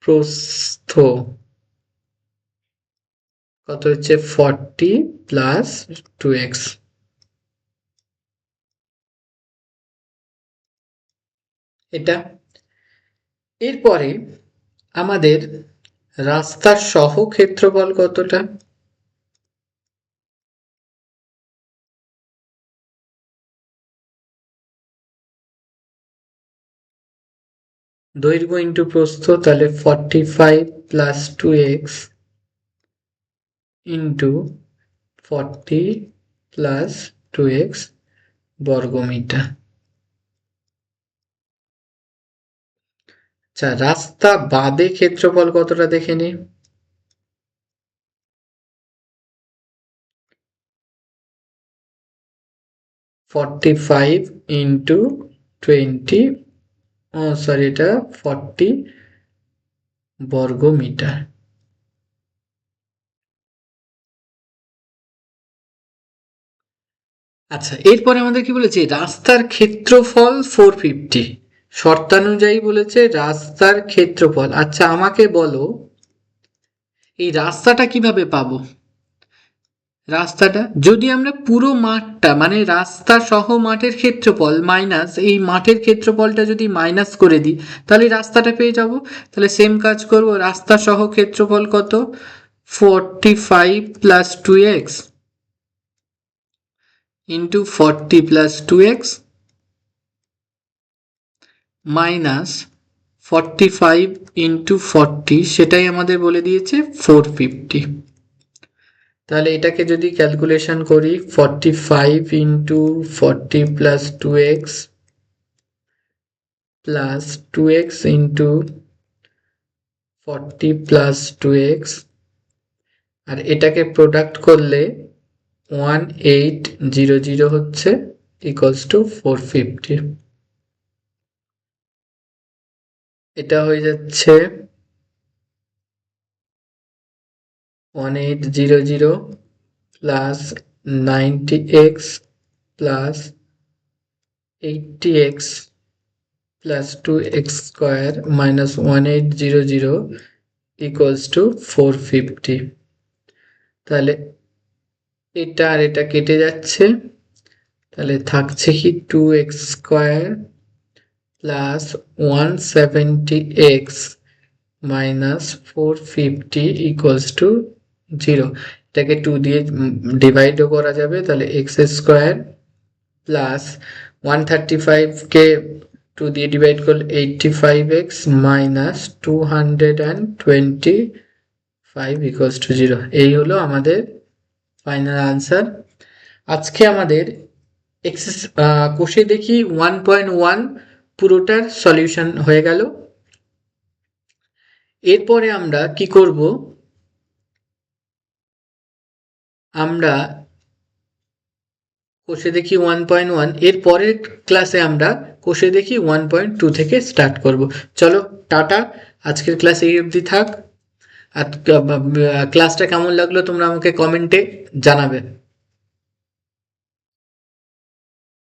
প্রস্থ কত হচ্ছে 40 প্লাস 2x। এটা এরপরে আমাদের রাস্তার সহ ক্ষেত্রফল কতটা, দৈর্ঘ্য ইন্টু প্রস্থ, তাহলে 45 plus 2x into 40 plus 2x বর্গমিটার। আচ্ছা, রাস্তা বাদে ক্ষেত্রফল কতটা দেখে নি। 45 ইন্টু 20, সরি এটা 40 বর্গমিটার। আচ্ছা, এরপরে আমাদের কি বলেছে, রাস্তার ক্ষেত্রফল 450, শর্তানুযায়ী বলেছে রাস্তার ক্ষেত্রফল। আচ্ছা আমাকে বলো এই রাস্তাটা কিভাবে পাবো। রাস্তাটা যদি আমরা পুরো মাঠটা মানে রাস্তা সহ মাঠের ক্ষেত্রফল মাইনাস এই মাঠের ক্ষেত্রফলটা যদি মাইনাস করে দিই তাহলে রাস্তাটা পেয়ে যাব। তাহলে সেম কাজ করব, রাস্তা সহ ক্ষেত্রফল কত 45 plus 2x into 40 plus 2x minus 45 into 40, সেটাই আমাদের বলে দিয়েছে 450। তাহলে এটাকে যদি ক্যালকুলেশন করি 45 into 40 plus 2x plus 2x into 40 plus 2x, আর এটাকে প্রোডাক্ট করলে 1800 হচ্ছে ইকুয়ালস টু 450। এটা হয়ে যাচ্ছে 1800 plus 90x plus 80x plus 2x square minus 1800 equals to 450। তাহলে এটা আর এটা কেটে যাচ্ছে, তাহলে থাকছে কি 2x square plus 170x minus 450 equals to 0। এটাকে 2 দিয়ে ডিভাইডও করা যাবে, তাহলে এক্স স্কোয়ার প্লাস 135কে 2 দিয়ে ডিভাইড করলে 85x মাইনাস 225 ইকুয়ালস টু 0। এই হলো আমাদের ফাইনাল আনসার। আজকে আমাদের কোষে দেখি 1.1 পুরোটার সলিউশন হয়ে গেল। এরপরে আমরা কি করব, আমরা কোষে দেখি 1.1 এর পরের ক্লাসে আমরা কোষে দেখি 1.2 থেকে স্টার্ট করব। চলো টাটা, আজকের ক্লাস এই অবধি থাক। আর ক্লাসটা কেমন লাগলো তোমরা আমাকে কমেন্টে জানাবে।